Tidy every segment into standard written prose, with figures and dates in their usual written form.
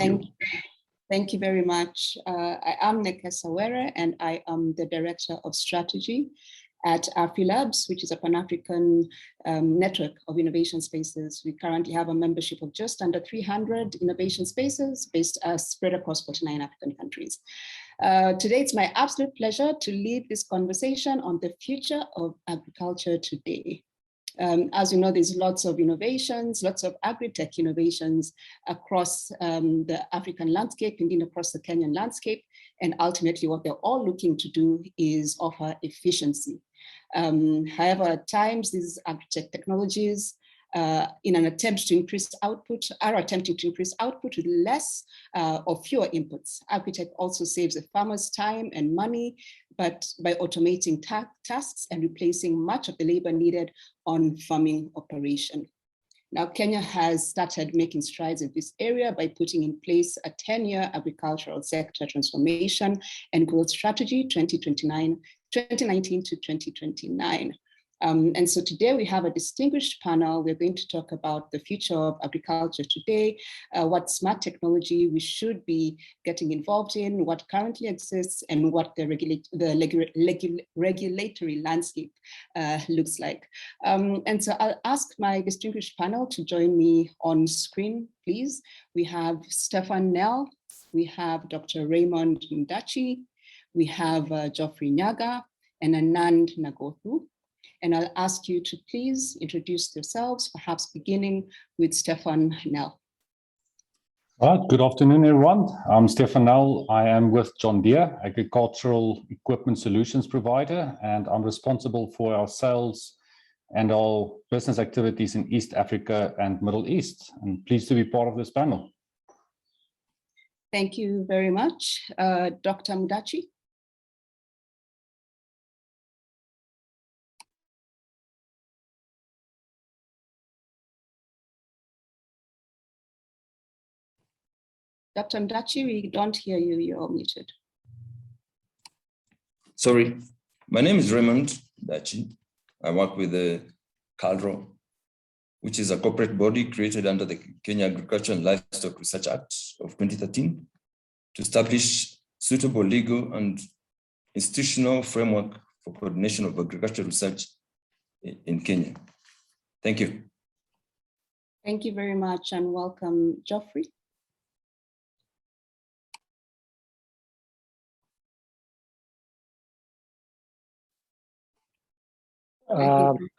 you. Thank you very much. I am Nekesa Were, and I am the Director of Strategy at AfriLabs, which is a Pan-African network of innovation spaces. We currently have a membership of just under 300 innovation spaces spread across 49 African countries. Today, it's my absolute pleasure to lead this conversation on the future of agriculture today. As you know, there's lots of innovations, lots of agri-tech innovations across the African landscape, indeed across the Kenyan landscape. And ultimately, what they're all looking to do is offer efficiency. However, at times, these agri-tech technologies, in an attempt to increase output, are attempting to increase output with less or fewer inputs. Agri-tech also saves the farmers time and money, but by automating tasks and replacing much of the labor needed on farming operation. Now, Kenya has started making strides in this area by putting in place a 10-year agricultural sector transformation and growth strategy, 2019 to 2029. And so today we have a distinguished panel. We're going to talk about the future of agriculture today, what smart technology we should be getting involved in, what currently exists, and what the regulatory landscape looks like. And so I'll ask my distinguished panel to join me on screen, please. We have Stephan Nell, we have Dr. Raymond Mdachi, we have Geoffrey Nyaga, and Anand Nagothu. And I'll ask you to please introduce yourselves, perhaps beginning with Stephan Nell. All right, good afternoon, everyone. I'm Stephan Nell. I am with John Deere, agricultural equipment solutions provider, and I'm responsible for our sales and our business activities in East Africa and Middle East. I'm pleased to be part of this panel. Thank you very much. Dr. Mdachi. Dr. Mdachi, we don't hear you, you're muted. Sorry, my name is Raymond Mdachi. I work with the KALRO, which is a corporate body created under the Kenyan Agriculture and Livestock Research Act of 2013 to establish suitable legal and institutional framework for coordination of agricultural research in Kenya. Thank you. Thank you very much and welcome, Geoffrey.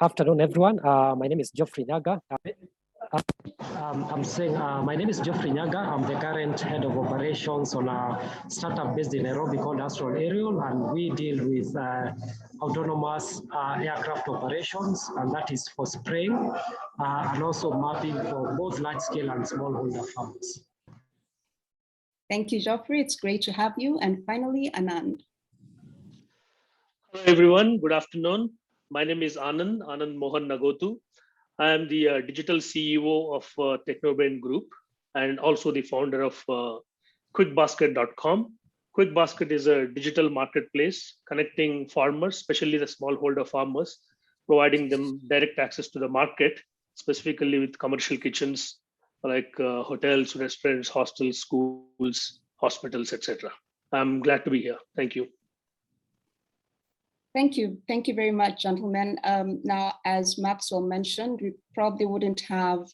Afternoon, everyone. My name is Geoffrey Nyaga. My name is Geoffrey Nyaga. I'm the current head of operations on a startup based in Nairobi called Astral Aerial, and we deal with autonomous aircraft operations, and that is for spraying and also mapping for both large scale and smallholder farms. Thank you, Geoffrey. It's great to have you. And finally, Anand. Hello, everyone. Good afternoon. My name is Anand Mohan Nagothu. I am the digital CEO of Technobrain Group and also the founder of QuickBasket.com. QuickBasket is a digital marketplace connecting farmers, especially the smallholder farmers, providing them direct access to the market, specifically with commercial kitchens like hotels, restaurants, hostels, schools, hospitals, etc. I'm glad to be here. Thank you. Thank you. Thank you very much, gentlemen. Now, as Maxwell mentioned, we probably wouldn't have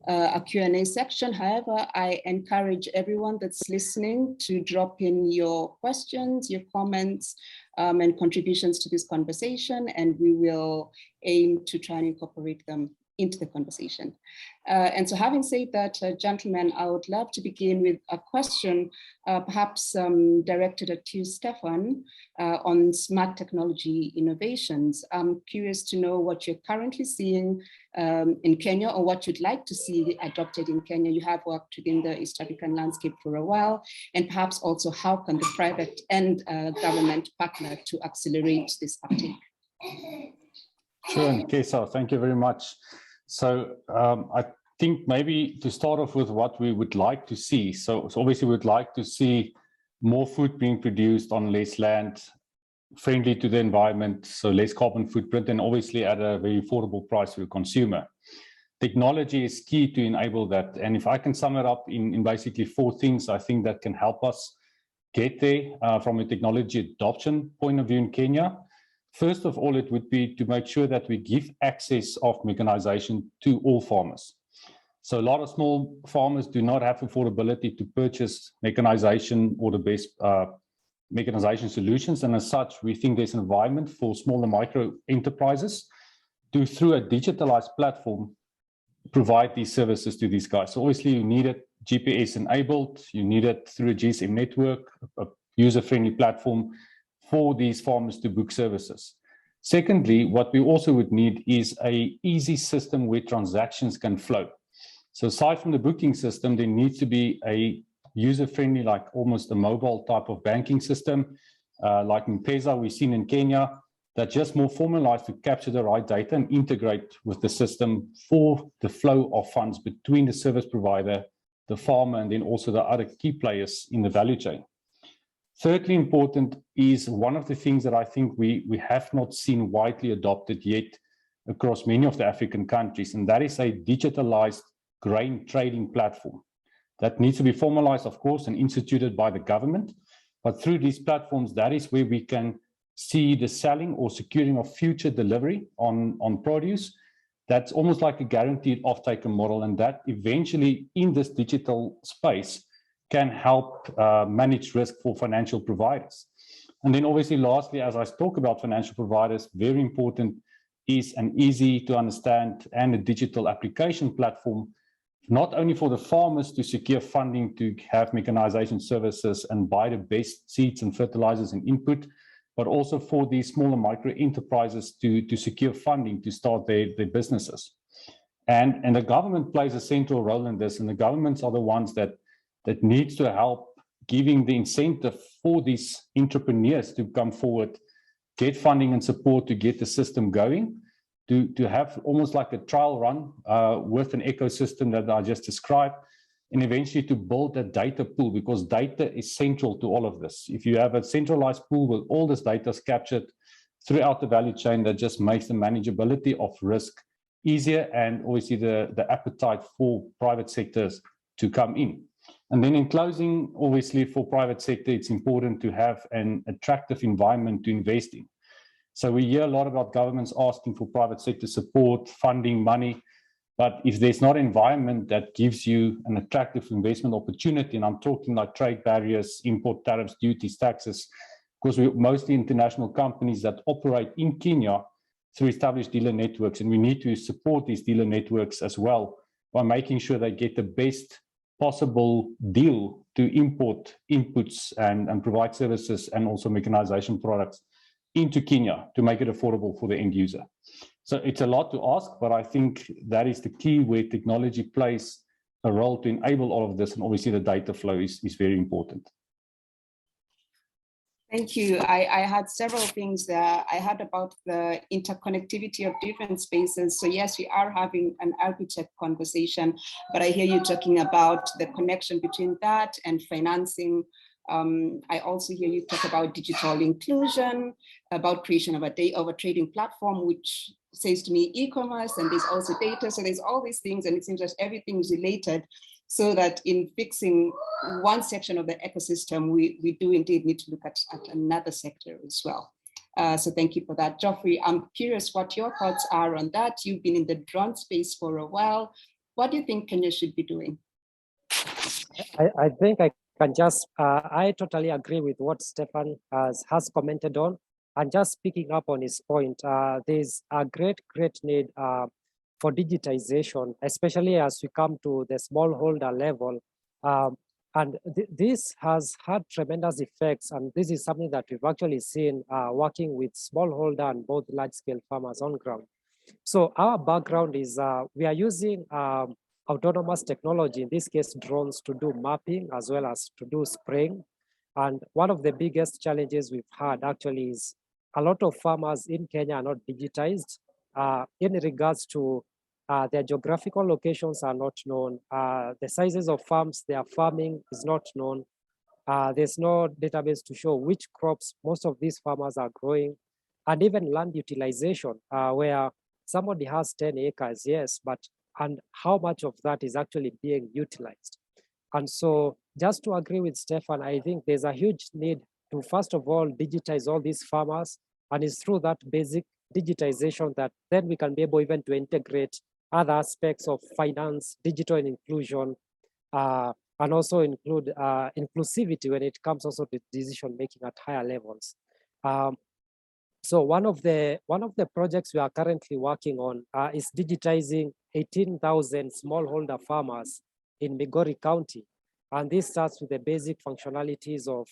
a Q&A section. However, I encourage everyone that's listening to drop in your questions, your comments, and contributions to this conversation, and we will aim to try and incorporate them into the conversation. And so having said that, gentlemen, I would love to begin with a question, perhaps directed at you, Stephan, on smart technology innovations. I'm curious to know what you're currently seeing in Kenya or what you'd like to see adopted in Kenya. You have worked within the East African landscape for a while, and perhaps also how can the private and government partner to accelerate this uptake? Sure, Kesa, thank you very much. So I think maybe to start off with what we would like to see. So obviously we'd like to see more food being produced on less land, friendly to the environment, so less carbon footprint, and obviously at a very affordable price for the consumer. technology is key to enable that. And if I can sum it up in basically 4 things, I think that can help us get there from a technology adoption point of view in Kenya. First of all, it would be to make sure that we give access of mechanization to all farmers. So a lot of small farmers do not have affordability to purchase mechanization or the best mechanization solutions. And as such, we think there's an environment for small and micro enterprises to, through a digitalized platform, provide these services to these guys. So obviously you need it GPS enabled, you need it through a GSM network, a user-friendly platform for these farmers to book services. Secondly, what we also would need is an easy system where transactions can flow. So aside from the booking system, there needs to be a user-friendly, like almost a mobile type of banking system, like M-Pesa we've seen in Kenya, that just more formalized to capture the right data and integrate with the system for the flow of funds between the service provider, the farmer, and then also the other key players in the value chain. Thirdly, important is one of the things that I think we have not seen widely adopted yet across many of the African countries, and that is a digitalized grain trading platform. That needs to be formalized, of course, and instituted by the government. But through these platforms, that is where we can see the selling or securing of future delivery on produce. That's almost like a guaranteed off-taker model, and that eventually in this digital space can help manage risk for financial providers. And then obviously, lastly, as I talk about financial providers, very important is an easy to understand and a digital application platform, not only for the farmers to secure funding to have mechanization services and buy the best seeds and fertilizers and input, but also for these small and micro enterprises to secure funding to start their businesses. And the government plays a central role in this, and the governments are the ones that needs to help giving the incentive for these entrepreneurs to come forward, get funding and support to get the system going, to have almost like a trial run with an ecosystem that I just described, and eventually to build a data pool, because data is central to all of this. If you have a centralized pool where all this data is captured throughout the value chain, that just makes the manageability of risk easier, and obviously the appetite for private sectors to come in. And then in closing, obviously for private sector, it's important to have an attractive environment to invest in. So we hear a lot about governments asking for private sector support, funding, money, but if there's not an environment that gives you an attractive investment opportunity, and I'm talking like trade barriers, import tariffs, duties, taxes, because we're mostly international companies that operate in Kenya through established dealer networks, and we need to support these dealer networks as well by making sure they get the best possible deal to import inputs and provide services and also mechanization products into Kenya to make it affordable for the end user. So it's a lot to ask, but I think that is the key where technology plays a role to enable all of this, and obviously the data flow is very important. Thank you. I had several things there. I heard about the interconnectivity of different spaces. So yes, we are having an architect conversation, but I hear you talking about the connection between that and financing. I also hear you talk about digital inclusion, about creation of a trading platform, which says to me e-commerce, and there's also data. So there's all these things, and it seems that everything is related, so that in fixing one section of the ecosystem, we do indeed need to look at another sector as well. So thank you for that. Geoffrey, I'm curious what your thoughts are on that. You've been in the drone space for a while. What do you think Kenya should be doing? I think I can just, I totally agree with what Stephan has commented on. And just picking up on his point, there's a great need for digitization, especially as we come to the smallholder level. And this has had tremendous effects. And this is something that we've actually seen working with smallholder and both large-scale farmers on ground. So our background is we are using autonomous technology, in this case, drones, to do mapping as well as to do spraying. And one of the biggest challenges we've had actually is a lot of farmers in Kenya are not digitized in regards to their geographical locations are not known. The sizes of farms they are farming is not known. There's no database to show which crops most of these farmers are growing, and even land utilization, where somebody has 10 acres, yes, but and how much of that is actually being utilized. And so just to agree with Stephan, I think there's a huge need to, first of all, digitize all these farmers. And it's through that basic digitization that then we can be able even to integrate other aspects of finance, digital inclusion, and also include inclusivity when it comes also to decision making at higher levels. So one of the projects we are currently working on is digitizing 18,000 smallholder farmers in Migori County. And this starts with the basic functionalities of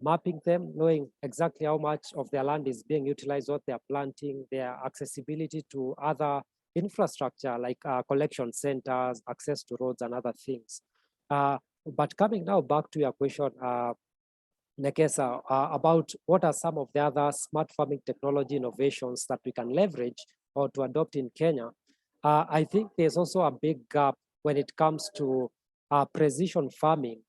mapping them, knowing exactly how much of their land is being utilized, what they are planting, their accessibility to other infrastructure like collection centers, access to roads and other things. But coming now back to your question, Nekesa, about what are some of the other smart farming technology innovations that we can leverage or to adopt in Kenya, I think there's also a big gap when it comes to precision farming.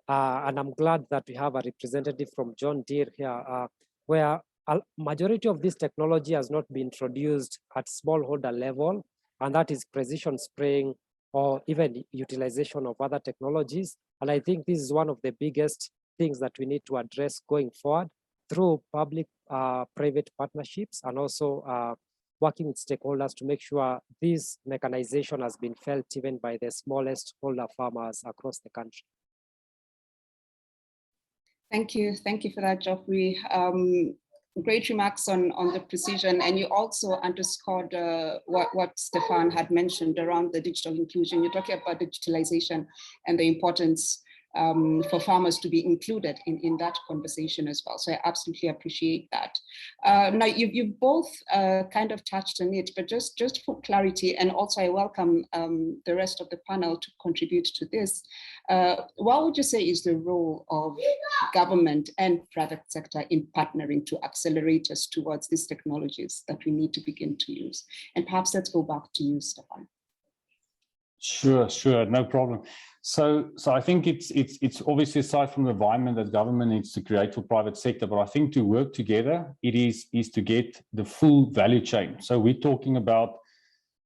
And I'm glad that we have a representative from John Deere here, where a majority of this technology has not been introduced at smallholder level, and that is precision spraying or even utilization of other technologies. And I think this is one of the biggest things that we need to address going forward through public-private partnerships and also working with stakeholders to make sure this mechanization has been felt even by the smallest holder farmers across the country. Thank you for that, Geoffrey. Great remarks on the precision, and you also underscored what Stephan had mentioned around the digital inclusion. You're talking about digitalization and the importance for farmers to be included in that conversation as well. So I absolutely appreciate that. Now you've both kind of touched on it, but just for clarity, and also I welcome the rest of the panel to contribute to this. What would you say is the role of government and private sector in partnering to accelerate us towards these technologies that we need to begin to use? And perhaps let's go back to you, Stephan. Sure, no problem. So I think it's obviously, aside from the environment that government needs to create for private sector, but I think to work together, it is to get the full value chain. So we're talking about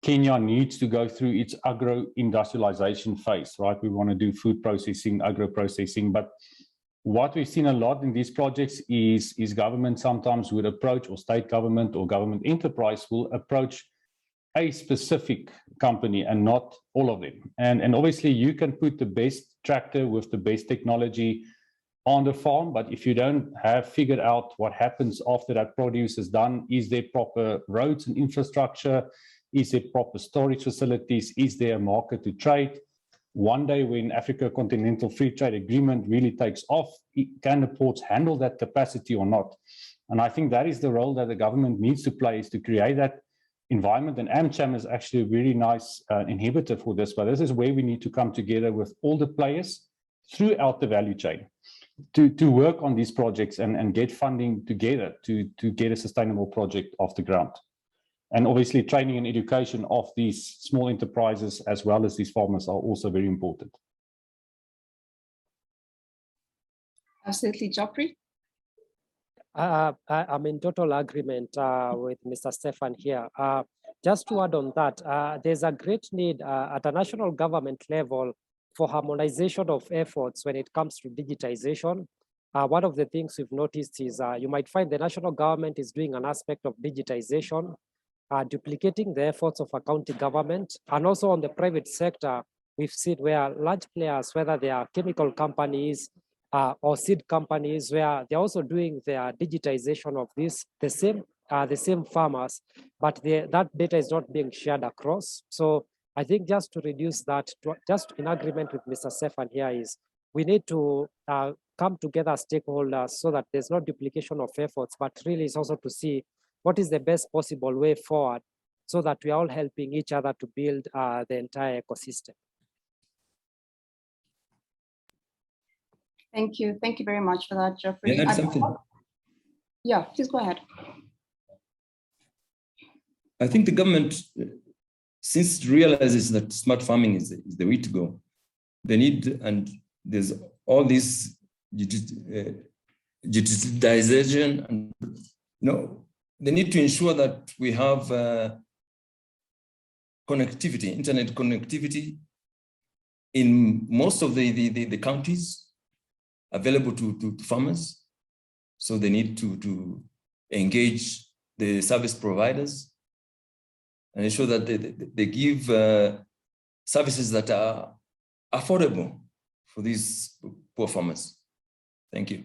Kenya needs to go through its agro-industrialization phase, right? We want to do food processing, agro-processing, but what we've seen a lot in these projects is government sometimes would approach, or state government or government enterprise will approach a specific company and not all of them. And obviously you can put the best tractor with the best technology on the farm, but if you don't have figured out what happens after that produce is done, is there proper roads and infrastructure? Is there proper storage facilities? Is there a market to trade? One day when Africa Continental Free Trade Agreement really takes off, can the ports handle that capacity or not? And I think that is the role that the government needs to play, is to create that environment. And AmCham is actually a very nice inhibitor for this, but this is where we need to come together with all the players throughout the value chain to work on these projects and get funding together to get a sustainable project off the ground. And obviously training and education of these small enterprises as well as these farmers are also very important. Absolutely, Geoffrey. I'm in total agreement with Mr. Stephan here. Just to add on that, there's a great need at a national government level for harmonization of efforts when it comes to digitization. One of the things we've noticed is you might find the national government is doing an aspect of digitization, duplicating the efforts of a county government. And also on the private sector, we've seen where large players, whether they are chemical companies, or seed companies, where they're also doing their digitization of this, the same farmers, but that data is not being shared across. So I think just to reduce that, just in agreement with Mr. Stephan here, is we need to come together as stakeholders so that there's no duplication of efforts, but really is also to see what is the best possible way forward so that we are all helping each other to build the entire ecosystem. Thank you very much for that, Geoffrey. Can I add something? Yeah, please go ahead. I think the government, since it realizes that smart farming is the way to go, they need, and there's all this digitization, and they need to ensure that we have connectivity, internet connectivity in most of the counties available to farmers. So they need to engage the service providers and ensure that they give services that are affordable for these poor farmers. Thank you.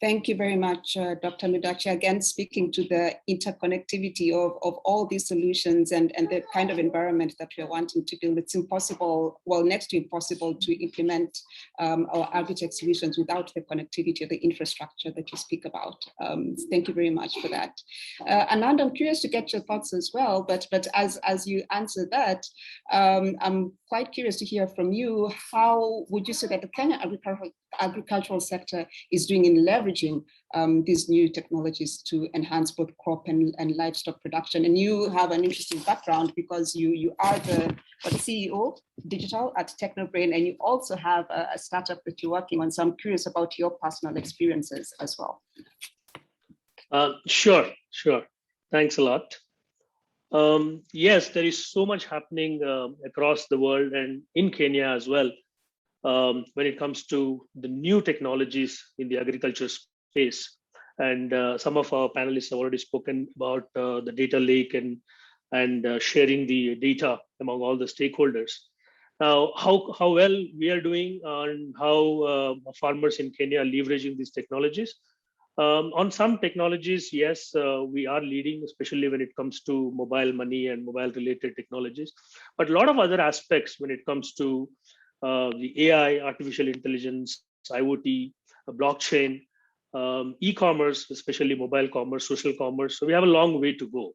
Thank you very much, Dr. Mdachi. Again, speaking to the interconnectivity of all these solutions and the kind of environment that we are wanting to build. It's impossible, well, next to impossible to implement our agri-tech solutions without the connectivity of the infrastructure that you speak about. Thank you very much for that. Anand, I'm curious to get your thoughts as well, but as you answer that, I'm quite curious to hear from you. How would you say that the Kenyan agricultural sector is doing in leveraging these new technologies to enhance both crop and livestock production? And you have an interesting background because you are the CEO digital at Technobrain, and you also have a startup that you're working on. So I'm curious about your personal experiences as well. Sure. Thanks a lot. Yes, there is so much happening across the world and in Kenya as well when it comes to the new technologies in the agriculture space. And some of our panelists have already spoken about the data lake and sharing the data among all the stakeholders. Now, how well we are doing and how farmers in Kenya are leveraging these technologies. On some technologies, yes, we are leading, especially when it comes to mobile money and mobile related technologies. But a lot of other aspects when it comes to the AI, artificial intelligence, IoT, blockchain, e-commerce, especially mobile commerce, social commerce. So we have a long way to go.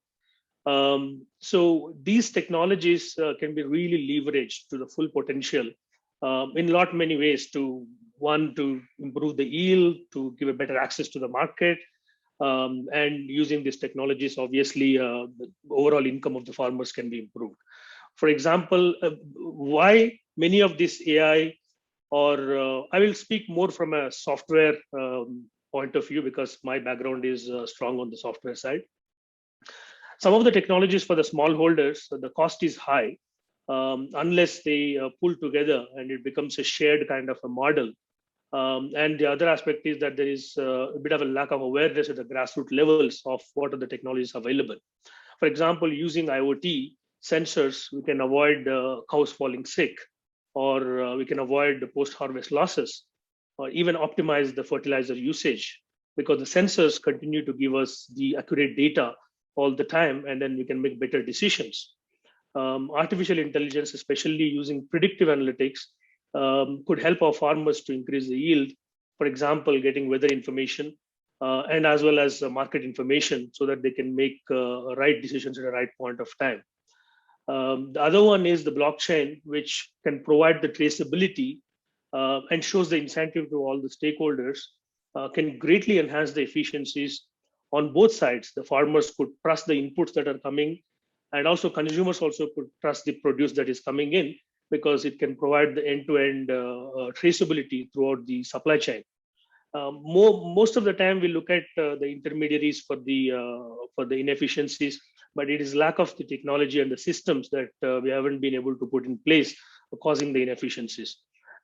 So these technologies can be really leveraged to the full potential in many ways to improve the yield, to give a better access to the market, and using these technologies, obviously, the overall income of the farmers can be improved. For example, why many of this AI, or I will speak more from a software point of view because my background is strong on the software side. Some of the technologies for the smallholders, the cost is high unless they pull together and it becomes a shared kind of a model. And the other aspect is that there is a bit of a lack of awareness at the grassroots levels of what are the technologies available. For example, using IoT sensors, we can avoid cows falling sick, or we can avoid the post-harvest losses, or even optimize the fertilizer usage, because the sensors continue to give us the accurate data all the time, and then we can make better decisions. Artificial intelligence, especially using predictive analytics, could help our farmers to increase the yield. For example, getting weather information and as well as market information so that they can make right decisions at the right point of time. The other one is the blockchain, which can provide the traceability and shows the incentive to all the stakeholders, can greatly enhance the efficiencies on both sides. The farmers could trust the inputs that are coming, and also consumers also could trust the produce that is coming in, because it can provide the end-to-end traceability throughout the supply chain. Most of the time, we look at the intermediaries for the inefficiencies, but it is lack of the technology and the systems that we haven't been able to put in place, causing the inefficiencies.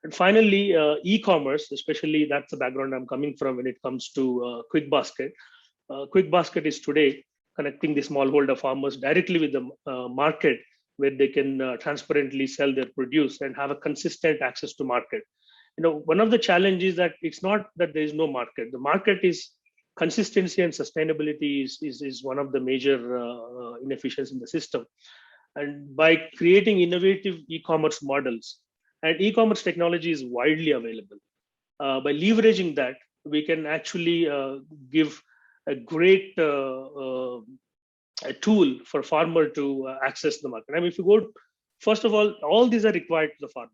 And finally, e-commerce, especially that's the background I'm coming from when it comes to Quick Basket. Quick Basket is today connecting the smallholder farmers directly with the market, where they can transparently sell their produce and have a consistent access to market. One of the challenges that it's not that there is no market. The market is consistency and sustainability is one of the major inefficiencies in the system. And by creating innovative e-commerce models, and e-commerce technology is widely available, by leveraging that, we can actually give a great a tool for farmer to access the market. I mean, if you go, first of all these are required to the farmer: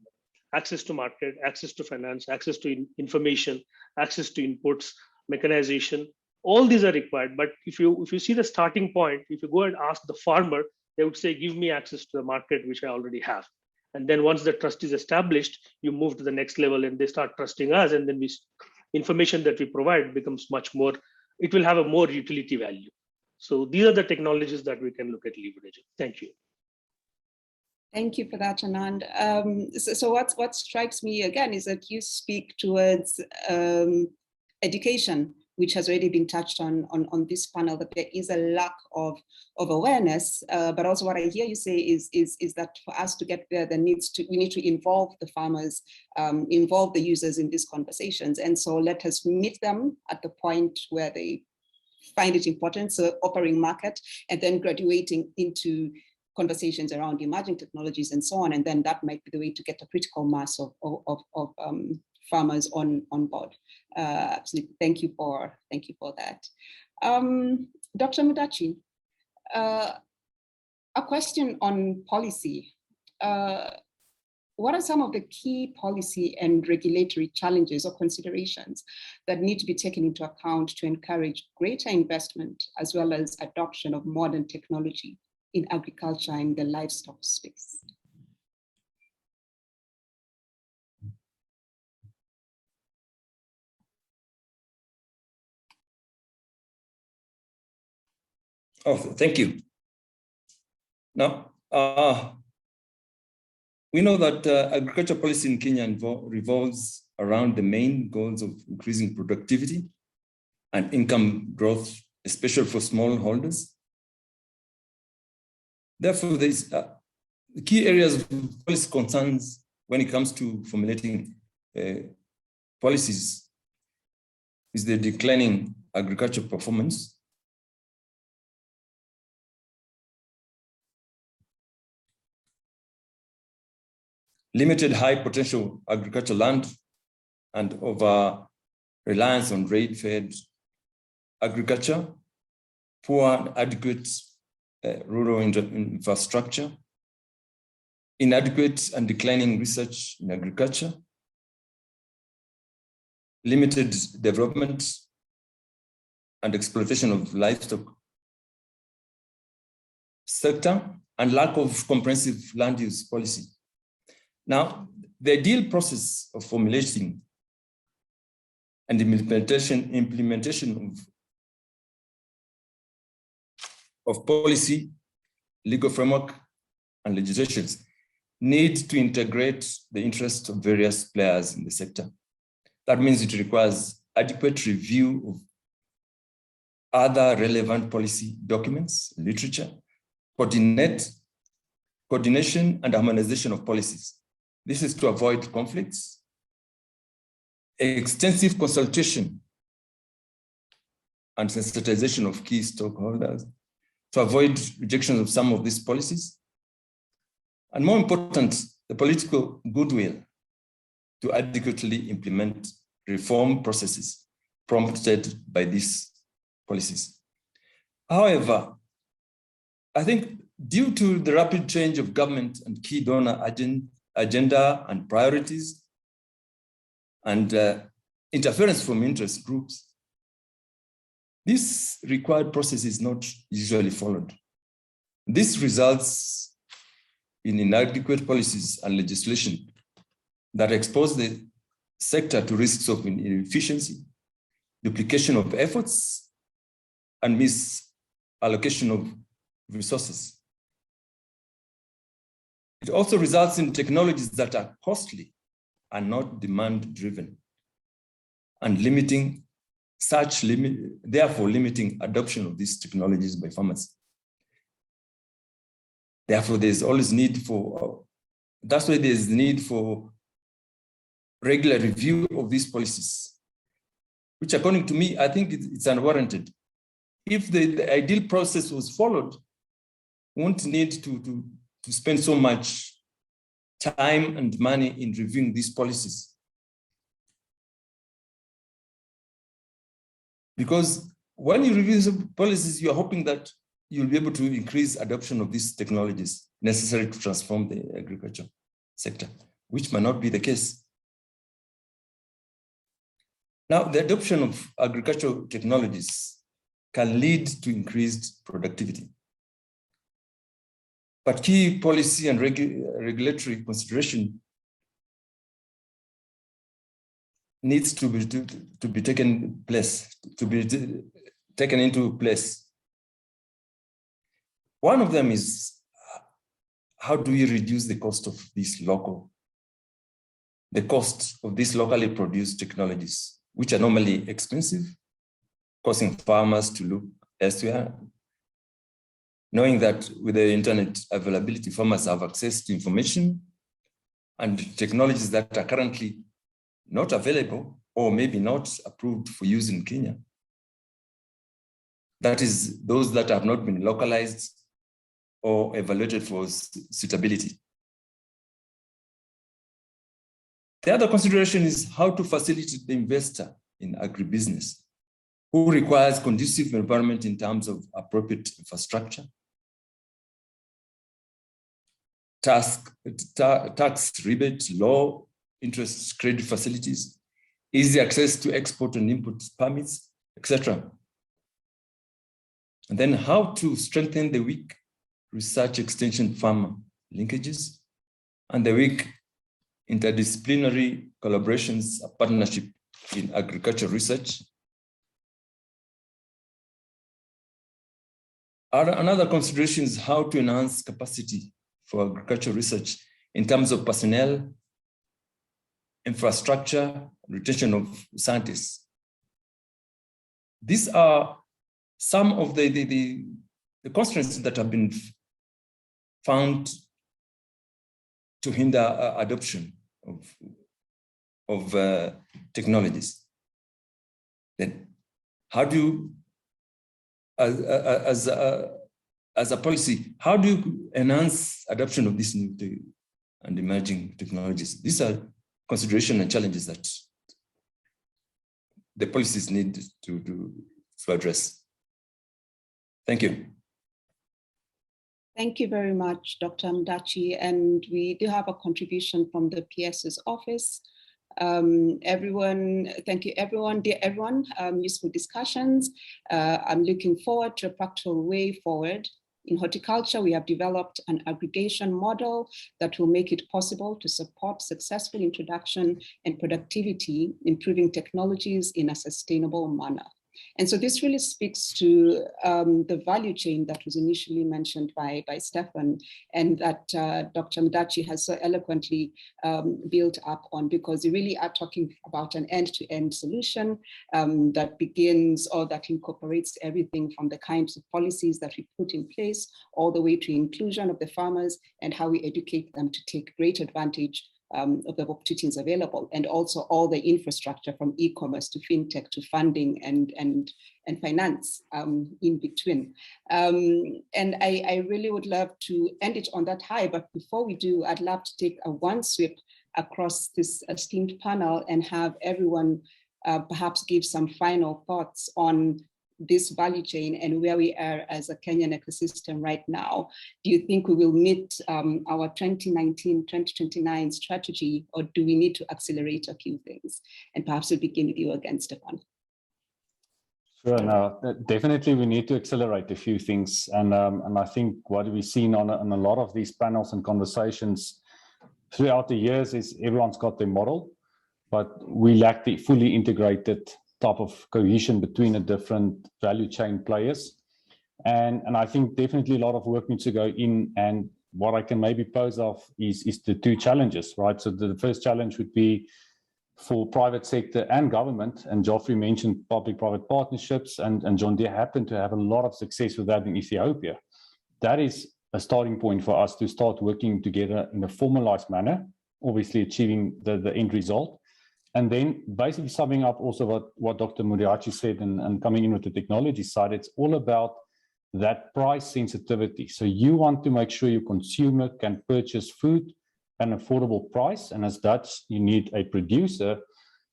access to market, access to finance, access to information, access to inputs, mechanization. All these are required. But if you see the starting point, if you go and ask the farmer, they would say, give me access to the market, which I already have. And then once the trust is established, you move to the next level and they start trusting us. And then information that we provide becomes much more, it will have a more utility value. So these are the technologies that we can look at leveraging. Thank you. Thank you for that, Anand. So what strikes me again is that you speak towards education, which has already been touched on this panel, that there is a lack of awareness. But also what I hear you say is that for us to get there, we need to involve the farmers, involve the users in these conversations. And so let us meet them at the point where they find it important, so offering market, and then graduating into conversations around emerging technologies and so on. And then that might be the way to get a critical mass of farmers on board. Absolutely. Thank you for that. Dr. Mdachi, a question on policy. What are some of the key policy and regulatory challenges or considerations that need to be taken into account to encourage greater investment as well as adoption of modern technology in agriculture and the livestock space? Oh, thank you. Now, we know that agriculture policy in Kenya revolves around the main goals of increasing productivity and income growth, especially for smallholders. Therefore, there's key areas of policy concerns when it comes to formulating policies is the declining agriculture performance, limited high potential agricultural land and over reliance on rain-fed agriculture, poor and adequate rural infrastructure, inadequate and declining research in agriculture, limited development and exploitation of livestock sector, and lack of comprehensive land use policy. Now, the ideal process of formulating and implementation of policy, legal framework, and legislations need to integrate the interests of various players in the sector. That means it requires adequate review of other relevant policy documents, literature, coordination and harmonization of policies. This is to avoid conflicts, extensive consultation and sensitization of key stakeholders to avoid rejection of some of these policies, and more important, the political goodwill to adequately implement reform processes prompted by these policies. However, I think due to the rapid change of government and key donor agenda and priorities and interference from interest groups, this required process is not usually followed. This results in inadequate policies and legislation that expose the sector to risks of inefficiency, duplication of efforts, and misallocation of resources. It also results in technologies that are costly and not demand-driven, and therefore limiting adoption of these technologies by farmers. Therefore, there's always need for, that's why there's need for regular review of these policies, which according to me, I think it's unwarranted. If the ideal process was followed, we won't need to spend so much time and money in reviewing these policies. Because when you review the policies, you're hoping that you'll be able to increase adoption of these technologies necessary to transform the agriculture sector, which might not be the case. Now, the adoption of agricultural technologies can lead to increased productivity. But key policy and regulatory consideration needs to be taken into place. One of them is, how do we reduce the cost of these locally produced technologies, which are normally expensive, causing farmers to look elsewhere, knowing that with the internet availability, farmers have access to information and technologies that are currently not available or maybe not approved for use in Kenya. That is, those that have not been localized or evaluated for suitability. The other consideration is how to facilitate the investor in agribusiness, who requires conducive environment in terms of appropriate infrastructure, tax rebate, low interest credit facilities, easy access to export and import permits, etc. And then how to strengthen the weak research extension farmer linkages and the weak interdisciplinary collaborations, partnership in agriculture research. Another consideration is how to enhance capacity for agriculture research in terms of personnel, infrastructure, retention of scientists. These are some of the constraints that have been found to hinder adoption of technologies. Then how do you, as a policy, how do you enhance adoption of these new and emerging technologies? These are considerations and challenges that the policies need to address. Thank you. Thank you very much, Dr. Mdachi. And we do have a contribution from the PS's office. Thank you, everyone. Dear everyone, useful discussions. I'm looking forward to a practical way forward. In horticulture, we have developed an aggregation model that will make it possible to support successful introduction and productivity, improving technologies in a sustainable manner. And so this really speaks to the value chain that was initially mentioned by Stephan, and that Dr. Mdachi has so eloquently built up on, because we really are talking about an end-to-end solution that begins or that incorporates everything from the kinds of policies that we put in place all the way to inclusion of the farmers and how we educate them to take great advantage of the opportunities available, and also all the infrastructure from e-commerce to fintech to funding and finance in between. And I really would love to end it on that high, but before we do, I'd love to take a one sweep across this esteemed panel and have everyone perhaps give some final thoughts on this value chain and where we are as a Kenyan ecosystem right now. Do you think we will meet our 2019-2029 strategy, or do we need to accelerate a few things? And perhaps we'll begin with you again, Stephan. Sure, no, definitely we need to accelerate a few things. And I think what we've seen on a lot of these panels and conversations throughout the years is everyone's got their model, but we lack the fully integrated type of cohesion between the different value chain players. And I think definitely a lot of work needs to go in, and what I can maybe pose off is the two challenges, right? So the first challenge would be for private sector and government, and Geoffrey mentioned public-private partnerships, and John Deere happened to have a lot of success with that in Ethiopia. That is a starting point for us to start working together in a formalized manner, obviously achieving the end result. And then basically summing up also what Dr. Mdachi said and coming in with the technology side, it's all about that price sensitivity. So you want to make sure your consumer can purchase food at an affordable price. And as Dutch, you need a producer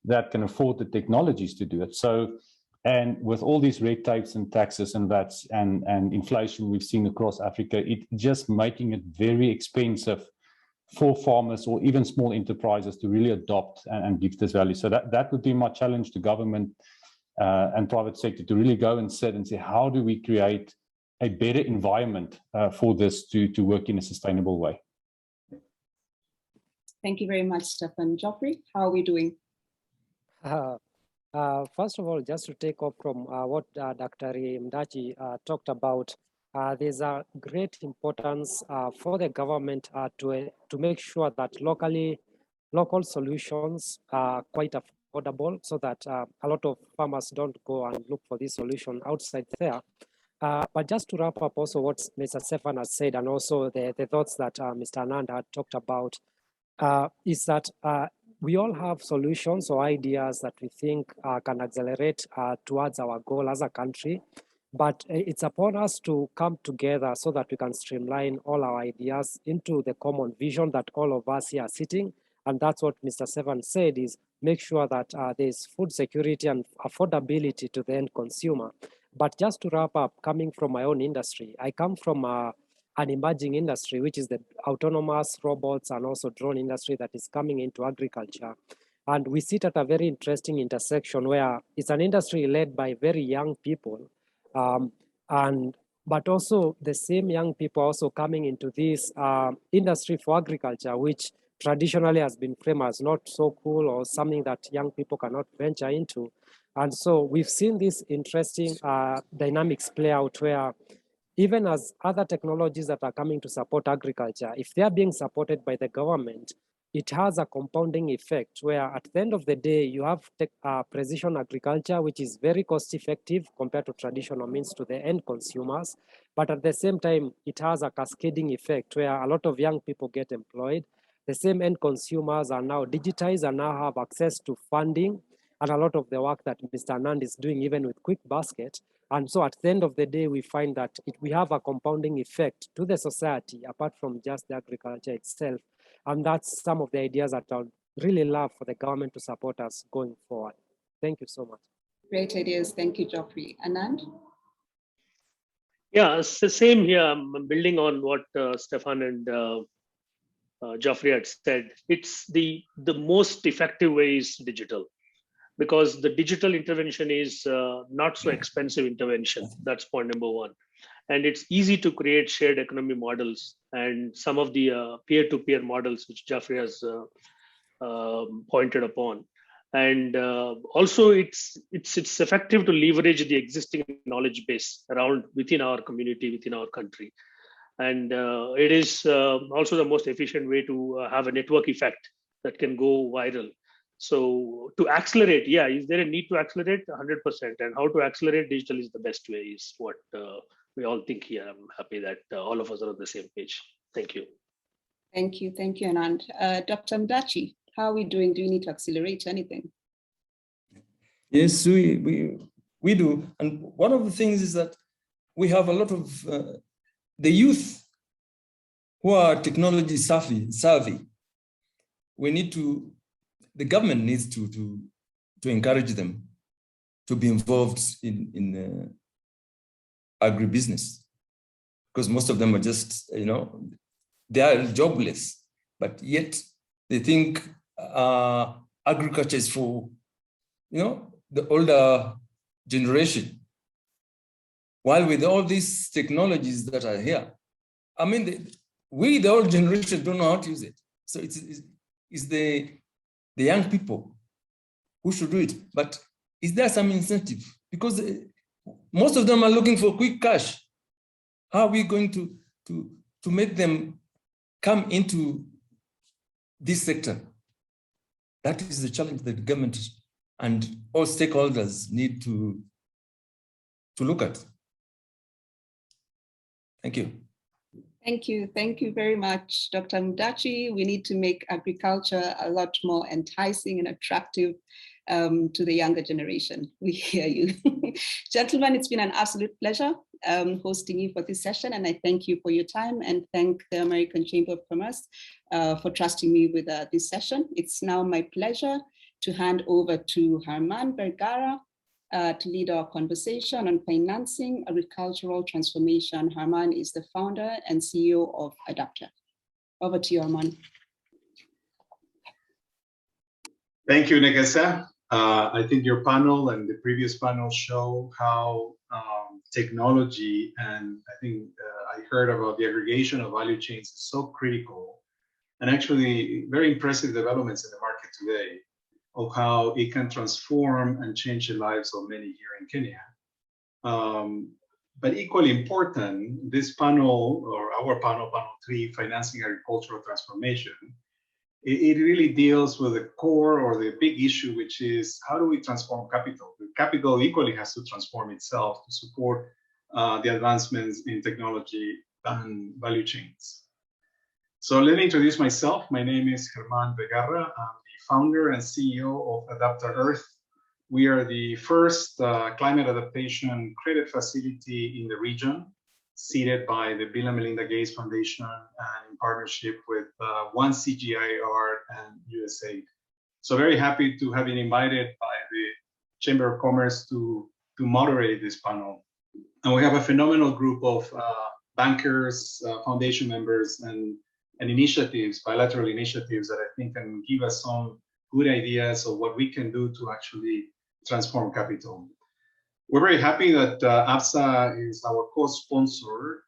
that can afford the technologies to do it. So, and with all these red tapes and taxes and VATs and inflation we've seen across Africa, it just making it very expensive for farmers or even small enterprises to really adopt and give this value. So that would be my challenge to government and private sector, to really go and sit and say, how do we create a better environment for this to work in a sustainable way? Thank you very much, Stephan. Geoffrey, how are we doing? First of all, just to take off from what Dr. Mdachi talked about, there's a great importance for the government to make sure that local solutions are quite affordable, so that a lot of farmers don't go and look for this solution outside there. But just to wrap up also what Mr. Stephan has said, and also the thoughts that Mr. Anand had talked about, is that we all have solutions or ideas that we think can accelerate towards our goal as a country. But it's upon us to come together so that we can streamline all our ideas into the common vision that all of us here are sitting. And that's what Mr. Stephan said, is make sure that there's food security and affordability to the end consumer. But just to wrap up, coming from my own industry, I come from an emerging industry, which is the autonomous robots and also drone industry that is coming into agriculture. And we sit at a very interesting intersection where it's an industry led by very young people. But also the same young people also coming into this industry for agriculture, which traditionally has been framed as not so cool or something that young people cannot venture into. And so we've seen this interesting dynamics play out where even as other technologies that are coming to support agriculture, if they are being supported by the government, it has a compounding effect where at the end of the day, you have precision agriculture, which is very cost effective compared to traditional means to the end consumers. But at the same time, it has a cascading effect where a lot of young people get employed. The same end consumers are now digitized and now have access to funding and a lot of the work that Mr. Anand is doing, even with Quick Basket. And so at the end of the day, we find that we have a compounding effect to the society, apart from just the agriculture itself. And that's some of the ideas that I would really love for the government to support us going forward. Thank you so much. Great ideas. Thank you, Geoffrey. Anand? Yeah, it's the same here. I'm building on what Stephan and Geoffrey had said. It's the most effective way is digital, because the digital intervention is not so expensive intervention. That's point number one. And it's easy to create shared economy models and some of the peer-to-peer models, which Geoffrey has pointed upon. And also it's effective to leverage the existing knowledge base around within our community, within our country. And it is also the most efficient way to have a network effect that can go viral. So to accelerate, yeah, is there a need to accelerate? 100%. And how to accelerate digital is the best way is what we all think here. I'm happy that all of us are on the same page. Thank you. Thank you, Anand. Dr. Mdachi, how are we doing? Do we need to accelerate anything? Yes, we do. And one of the things is that we have a lot of the youth who are technology savvy. We need to, the government needs to encourage them to be involved in agribusiness, because most of them are just, they are jobless, but yet they think agriculture is for, the older generation. While with all these technologies that are here, I mean, the old generation don't know how to use it. So it's the young people who should do it. But is there some incentive? Because most of them are looking for quick cash. How are we going to make them come into this sector? That is the challenge that the government and all stakeholders need to look at. Thank you. Thank you. Thank you very much, Dr. Mdachi. We need to make agriculture a lot more enticing and attractive to the younger generation. We hear you. Gentlemen, it's been an absolute pleasure hosting you for this session, and I thank you for your time and thank the American Chamber of Commerce for trusting me with this session. It's now my pleasure to hand over to Raymond Vergara to lead our conversation on financing agricultural transformation. Raymond is the founder and CEO of Adapter. Over to you, Raymond. Thank you, Nekesa. I think your panel and the previous panel show how technology, and I think I heard about the aggregation of value chains is so critical, and actually very impressive developments in the market today of how it can transform and change the lives of many here in Kenya. But equally important, this panel, or our panel, panel 3, Financing Agricultural Transformation, it really deals with the core or the big issue, which is how do we transform capital? The capital equally has to transform itself to support the advancements in technology and value chains. So let me introduce myself. My name is Germán Begarra. I'm the founder and CEO of Adapta Earth. We are the first climate adaptation credit facility in the region, seeded by the Bill and Melinda Gates Foundation and in partnership with One CGIAR and USAID. So very happy to have been invited by the Chamber of Commerce to moderate this panel. And we have a phenomenal group of bankers, foundation members, and initiatives, bilateral initiatives that I think can give us some good ideas of what we can do to actually transform capital. We're very happy that ABSA is our co-sponsor.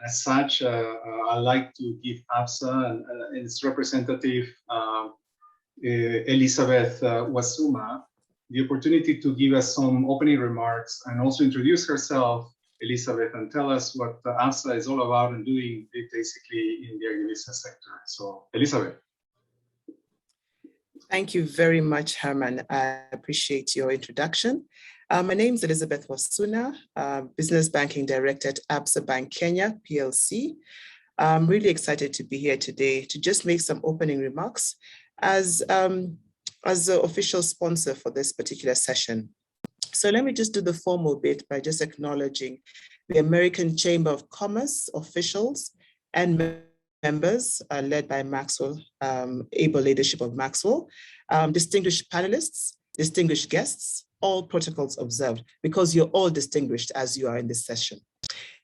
As such, I'd like to give ABSA and its representative, Elizabeth Wasuma, the opportunity to give us some opening remarks and also introduce herself, Elizabeth, and tell us what ABSA is all about and doing basically in the agribusiness sector. So, Elizabeth. Thank you very much, Herman. I appreciate your introduction. My name is Elizabeth Wasuna, Business Banking Director at ABSA Bank Kenya, PLC. I'm really excited to be here today to just make some opening remarks as the official sponsor for this particular session. So let me just do the formal bit by just acknowledging the American Chamber of Commerce officials and members led by Maxwell, able leadership of Maxwell, distinguished panelists, distinguished guests, all protocols observed, because you're all distinguished as you are in this session.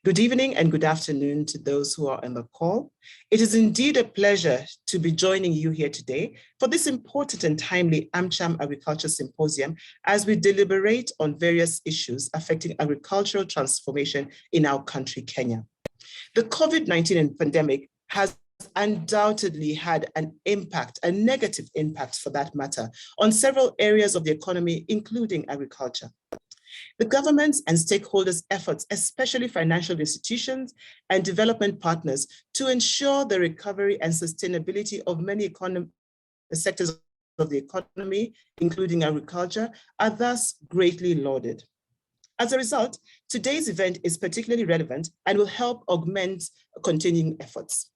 Good evening and good afternoon to those who are on the call. It is indeed a pleasure to be joining you here today for this important and timely AmCham Agriculture Symposium as we deliberate on various issues affecting agricultural transformation in our country, Kenya. The COVID-19 pandemic has undoubtedly had an impact, a negative impact for that matter, on several areas of the economy, including agriculture. The government's and stakeholders' efforts, especially financial institutions and development partners, to ensure the recovery and sustainability of many sectors of the economy, including agriculture, are thus greatly lauded. As a result, today's event is particularly relevant and will help augment continuing efforts.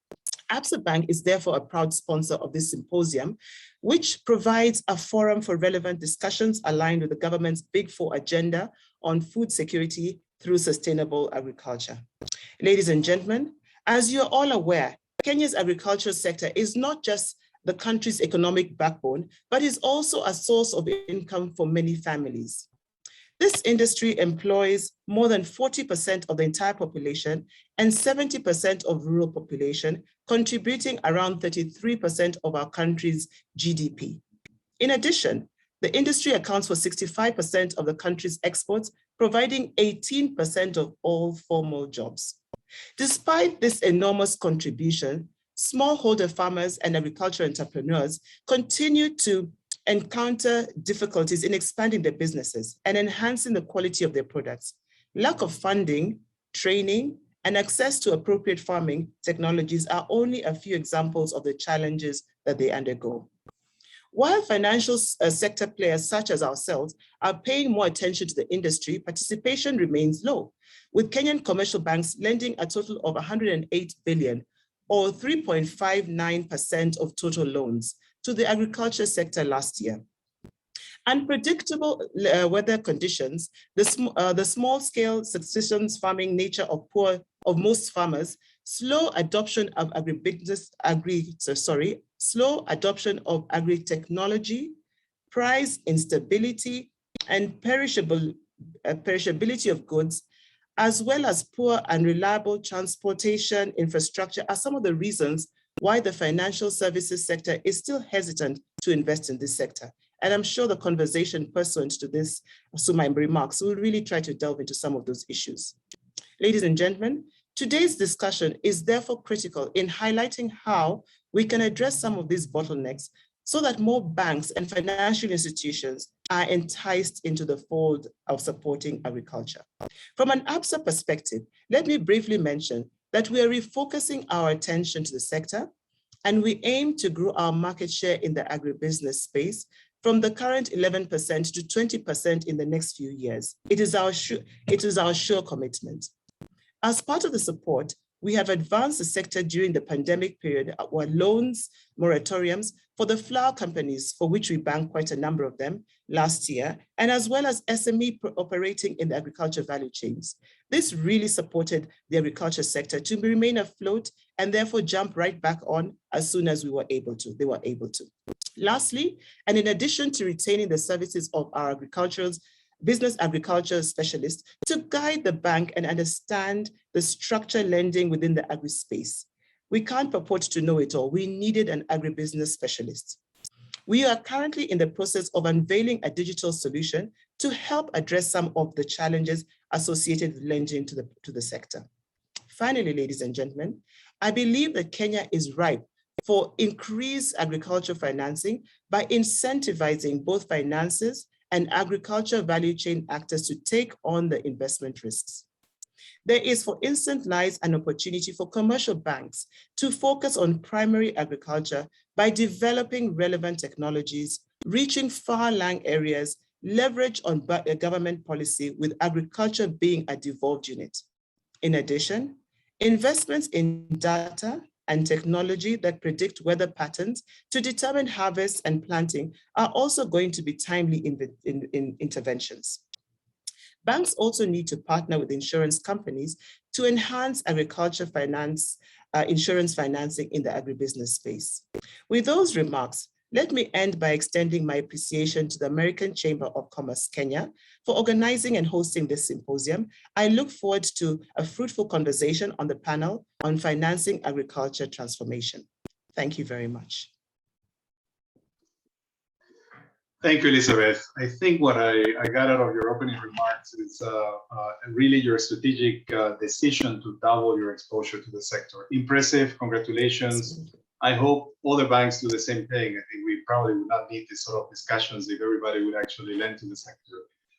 ABSA Bank is therefore a proud sponsor of this symposium, which provides a forum for relevant discussions aligned with the government's Big Four agenda on food security through sustainable agriculture. Ladies and gentlemen, as you're all aware, Kenya's agricultural sector is not just the country's economic backbone, but is also a source of income for many families. This industry employs more than 40% of the entire population and 70% of rural population, contributing around 33% of our country's GDP. In addition, the industry accounts for 65% of the country's exports, providing 18% of all formal jobs. Despite this enormous contribution, smallholder farmers and agricultural entrepreneurs continue to encounter difficulties in expanding their businesses and enhancing the quality of their products. Lack of funding, training, and access to appropriate farming technologies are only a few examples of the challenges that they undergo. While financial sector players such as ourselves are paying more attention to the industry, participation remains low, with Kenyan commercial banks lending a total of 108 billion, or 3.59% of total loans, to the agriculture sector last year. Unpredictable weather conditions, the small-scale subsistence farming nature of most farmers, slow adoption of slow adoption of agri-technology, price instability, and perishability of goods, as well as poor and reliable transportation infrastructure are some of the reasons why the financial services sector is still hesitant to invest in this sector. And I'm sure the conversation pursuant to this, so my remarks, will really try to delve into some of those issues. Ladies and gentlemen, today's discussion is therefore critical in highlighting how we can address some of these bottlenecks so that more banks and financial institutions are enticed into the fold of supporting agriculture. From an ABSA perspective, let me briefly mention that we are refocusing our attention to the sector, and we aim to grow our market share in the agribusiness space from the current 11% to 20% in the next few years. It is our sure commitment. As part of the support, we have advanced the sector during the pandemic period, where loans, moratoriums for the flour companies, for which we banked quite a number of them last year, and as well as SME operating in the agriculture value chains. This really supported the agriculture sector to remain afloat and therefore jump right back on as soon as they were able to. Lastly, and in addition to retaining the services of our business agriculture specialists to guide the bank and understand the structured lending within the agri space. We can't purport to know it all. We needed an agribusiness specialist. We are currently in the process of unveiling a digital solution to help address some of the challenges associated with lending to the sector. Finally, ladies and gentlemen, I believe that Kenya is ripe for increased agriculture financing by incentivizing both finances and agriculture value chain actors to take on the investment risks. There is, for instance, lies an opportunity for commercial banks to focus on primary agriculture by developing relevant technologies, reaching far-flung areas, leverage on government policy with agriculture being a devolved unit. In addition, investments in data and technology that predict weather patterns to determine harvest and planting are also going to be timely interventions. Banks also need to partner with insurance companies to enhance agriculture finance, insurance financing in the agribusiness space. With those remarks, let me end by extending my appreciation to the American Chamber of Commerce Kenya for organizing and hosting this symposium. I look forward to a fruitful conversation on the panel on financing agriculture transformation. Thank you very much. Thank you, Elizabeth. I think what I got out of your opening remarks is really your strategic decision to double your exposure to the sector. Impressive, congratulations. I hope other banks do the same thing. I think we probably would not need this sort of discussions if everybody would actually lend to the sector.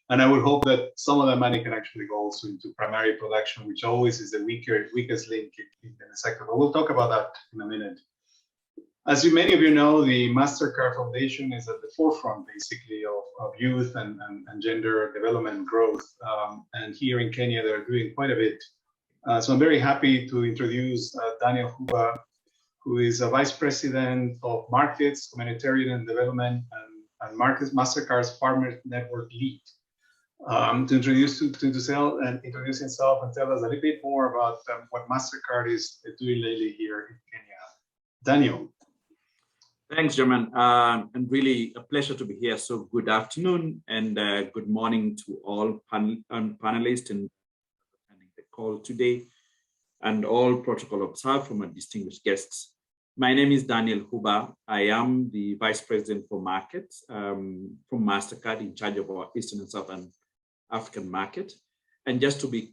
And I would hope that some of that money can actually go also into primary production, which always is the weakest link in the sector. But we'll talk about that in a minute. As many of you know, the MasterCard Foundation is at the forefront, basically, of youth and gender development growth. And here in Kenya, they're doing quite a bit. So I'm very happy to introduce Daniel Huba, who is a Vice President of Markets, Humanitarian Development, and Markets, MasterCard's Farmer Network Lead. To introduce himself and tell us a little bit more about what MasterCard is doing lately here in Kenya. Daniel. Thanks, German. And really a pleasure to be here. So good afternoon and good morning to all panelists and the call today, and all protocol observed from our distinguished guests. My name is Daniel Huba. I am the Vice President for Markets from MasterCard, in charge of our Eastern and Southern African market. And just to be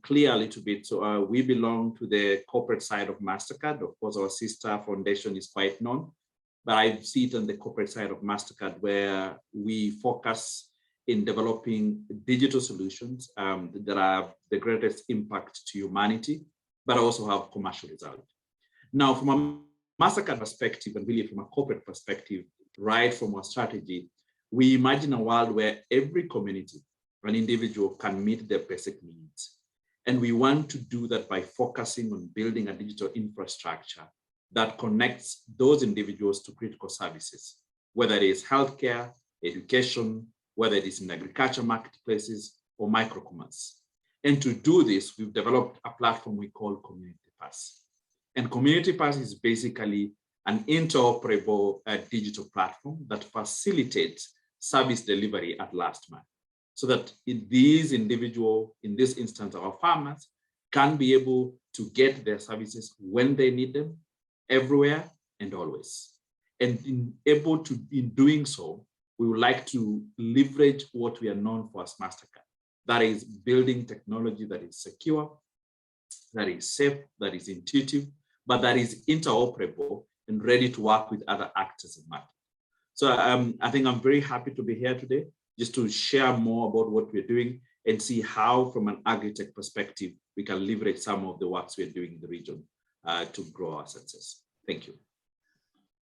clear a little bit, so we belong to the corporate side of MasterCard. Of course, our sister foundation is quite known, but I see it on the corporate side of MasterCard, where we focus in developing digital solutions that have the greatest impact to humanity, but also have commercial result. Now, from a MasterCard perspective, and really from a corporate perspective, right from our strategy, we imagine a world where every community, an individual, can meet their basic needs. And we want to do that by focusing on building a digital infrastructure that connects those individuals to critical services, whether it is healthcare, education, whether it is in agriculture marketplaces or microcommerce. And to do this, we've developed a platform we call Community Pass. And Community Pass is basically an interoperable digital platform that facilitates service delivery at last mile, so that these individuals, in this instance, our farmers, can be able to get their services when they need them, everywhere and always. And in doing so, we would like to leverage what we are known for as MasterCard. That is building technology that is secure, that is safe, that is intuitive, but that is interoperable and ready to work with other actors in market. So I think I'm very happy to be here today, just to share more about what we're doing and see how, from an agri-tech perspective, we can leverage some of the works we're doing in the region to grow our success. Thank you.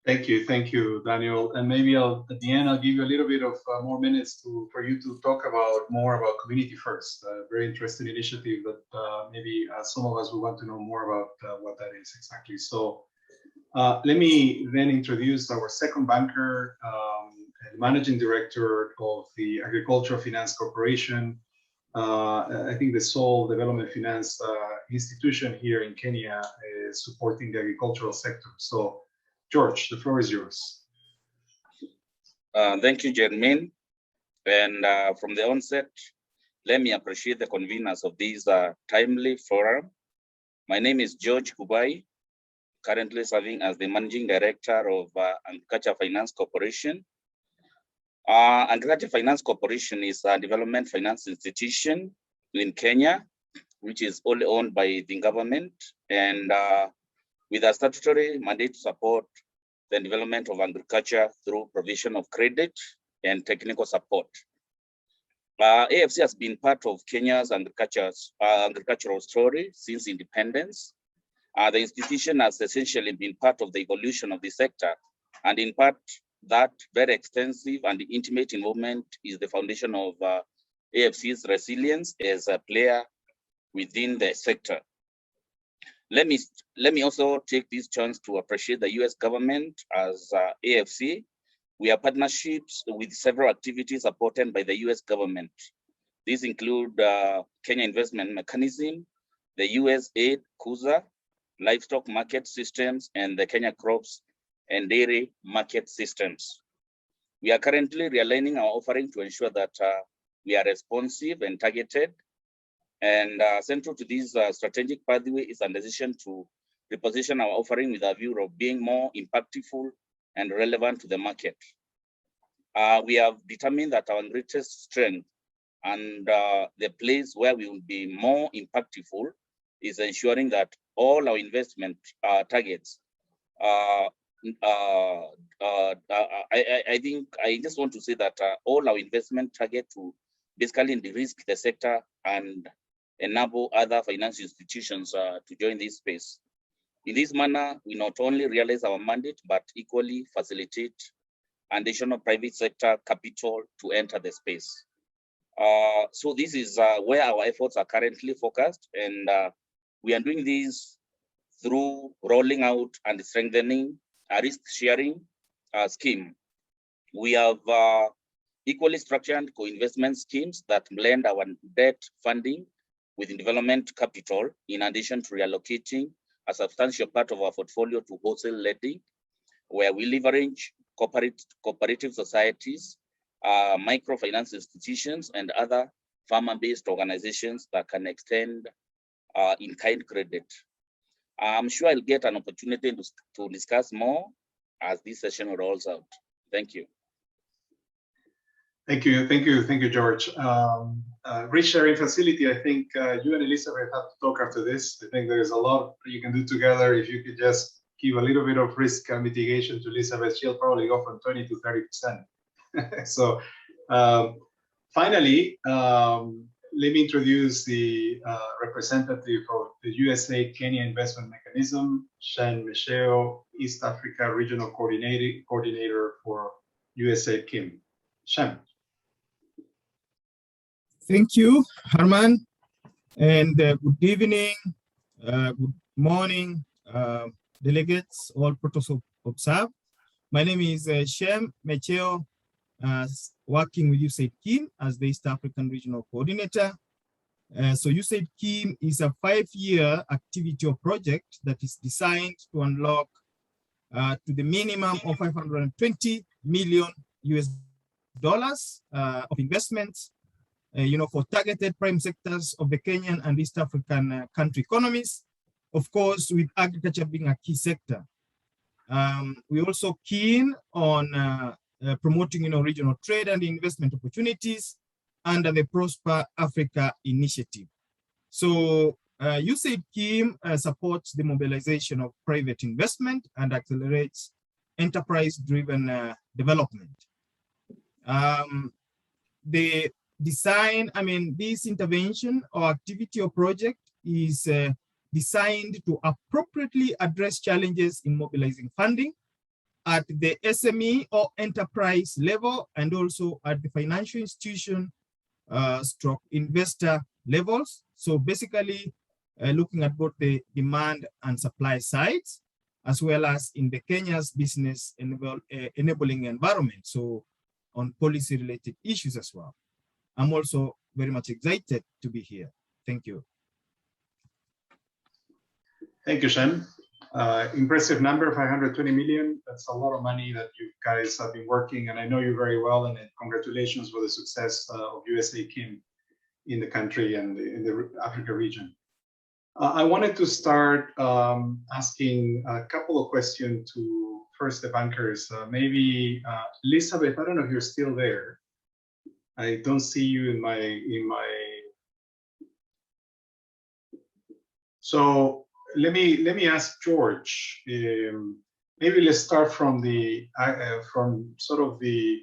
Thank you, Daniel. And maybe at the end, I'll give you a little bit of more minutes for you to talk more about Community First, a very interesting initiative that maybe some of us will want to know more about what that is exactly. So let me then introduce our second banker, and Managing Director of the Agricultural Finance Corporation. I think the sole development finance institution here in Kenya is supporting the agricultural sector. So George, the floor is yours. Thank you, Jermaine. And from the onset, let me appreciate the conveners of this timely forum. My name is George Kubai, currently serving as the Managing Director of Agriculture Finance Corporation. Agriculture Finance Corporation is a development finance institution in Kenya, which is only owned by the government, and with a statutory mandate to support the development of agriculture through provision of credit and technical support. AFC has been part of Kenya's agricultural story since independence. The institution has essentially been part of the evolution of the sector, and in part, that very extensive and intimate involvement is the foundation of AFC's resilience as a player within the sector. Let me also take this chance to appreciate the US government as AFC. We have partnerships with several activities supported by the US government. These include Kenya Investment Mechanism, the US Aid KUSA, livestock market systems, and the Kenya Crops and Dairy market systems. We are currently realigning our offering to ensure that we are responsive and targeted. And central to this strategic pathway is a decision to reposition our offering with a view of being more impactful and relevant to the market. We have determined that our greatest strength and the place where we will be more impactful is ensuring that all our investment targets I think I just want to say that all our investment target to basically de-risk the sector and enable other financial institutions to join this space. In this manner, we not only realize our mandate, but equally facilitate additional private sector capital to enter the space. So this is where our efforts are currently focused, and we are doing this through rolling out and strengthening a risk-sharing scheme. We have equally structured co-investment schemes that blend our debt funding with development capital, in addition to reallocating a substantial part of our portfolio to wholesale lending, where we leverage cooperative societies, microfinance institutions, and other farmer-based organizations that can extend in-kind credit. I'm sure I'll get an opportunity to discuss more as this session rolls out. Thank you. Thank you, George. Risk sharing facility, I think you and Elizabeth have to talk after this. I think there's a lot you can do together. If you could just give a little bit of risk mitigation to Elizabeth, she'll probably go from 20 to 30%. So finally, let me introduce the representative of the USA Kenya Investment Mechanism, Shen Mesheo, East Africa Regional Coordinator for USA Kim. Shen. Thank you, Herman, and good evening, good morning, delegates, all protocols observed. My name is Shem Mecheo, working with USAID KIM as the East African Regional Coordinator. So USAID KIM is a 5-year activity or project that is designed to unlock to the minimum of $520 million of investments, for targeted prime sectors of the Kenyan and East African country economies, of course, with agriculture being a key sector. We're also keen on promoting, regional trade and investment opportunities under the Prosper Africa initiative. So USAID KIM supports the mobilization of private investment and accelerates enterprise-driven development. The design, this intervention or activity or project is designed to appropriately address challenges in mobilizing funding at the SME or enterprise level, and also at the financial institution stroke investor levels. So basically looking at both the demand and supply sides, as well as in the Kenya's business enabling environment. So on policy related issues as well. I'm also very much excited to be here. Thank you. Thank you, Shem. Impressive number, 520 million. That's a lot of money that you guys have been working, and I know you very well, and congratulations for the success of USAID in the country and in the Africa region. I wanted to start asking a couple of questions to first the bankers. Maybe Elizabeth, I don't know if you're still there. I don't see you in my. So let me ask George. Maybe let's start from the sort of the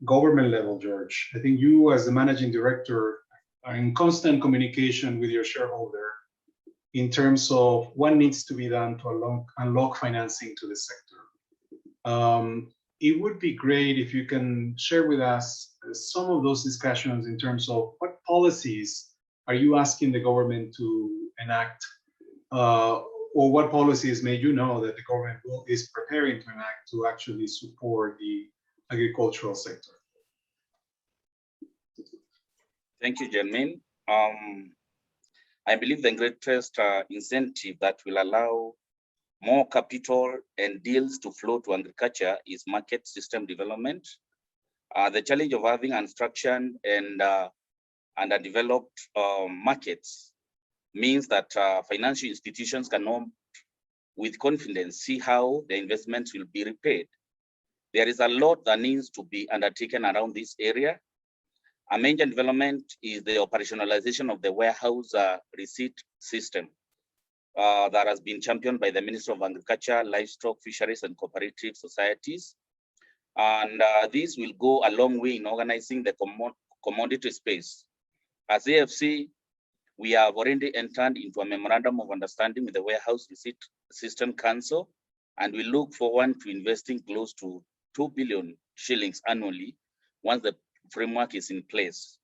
government level, George. I think you, as the managing director, are in constant communication with your shareholder in terms of what needs to be done to unlock financing to the sector. It would be great if you can share with us some of those discussions in terms of what policies are you asking the government to enact, or what policies may you know that the government is preparing to enact to actually support the agricultural sector? Thank you, Jermaine. I believe the greatest incentive that will allow more capital and deals to flow to agriculture is market system development. The challenge of having unstructured and underdeveloped markets means that financial institutions cannot, with confidence, see how the investments will be repaid. There is a lot that needs to be undertaken around this area. A major development is the operationalization of the warehouse receipt system that has been championed by the Ministry of Agriculture, Livestock, Fisheries, and Cooperative Societies. And this will go a long way in organizing the commodity space. As AFC, we have already entered into a memorandum of understanding with the Warehouse Receipt System Council, and we look forward to investing close to 2 billion shillings annually once the framework is in place.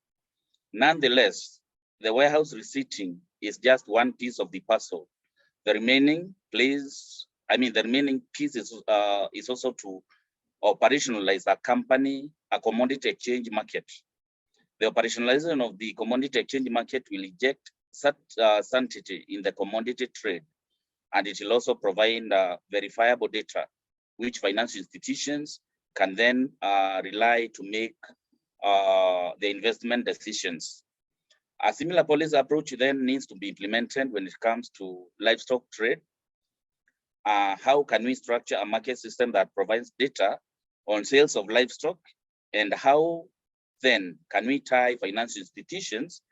Nonetheless, the warehouse receipting is just one piece of the puzzle. The remaining piece is also to operationalize a commodity exchange market. The operationalization of the commodity exchange market will inject certainty in the commodity trade, and it will also provide verifiable data, which financial institutions can then rely to make the investment decisions. A similar policy approach then needs to be implemented when it comes to livestock trade. How can we structure a market system that provides data on sales of livestock, and how then can we tie financial institutions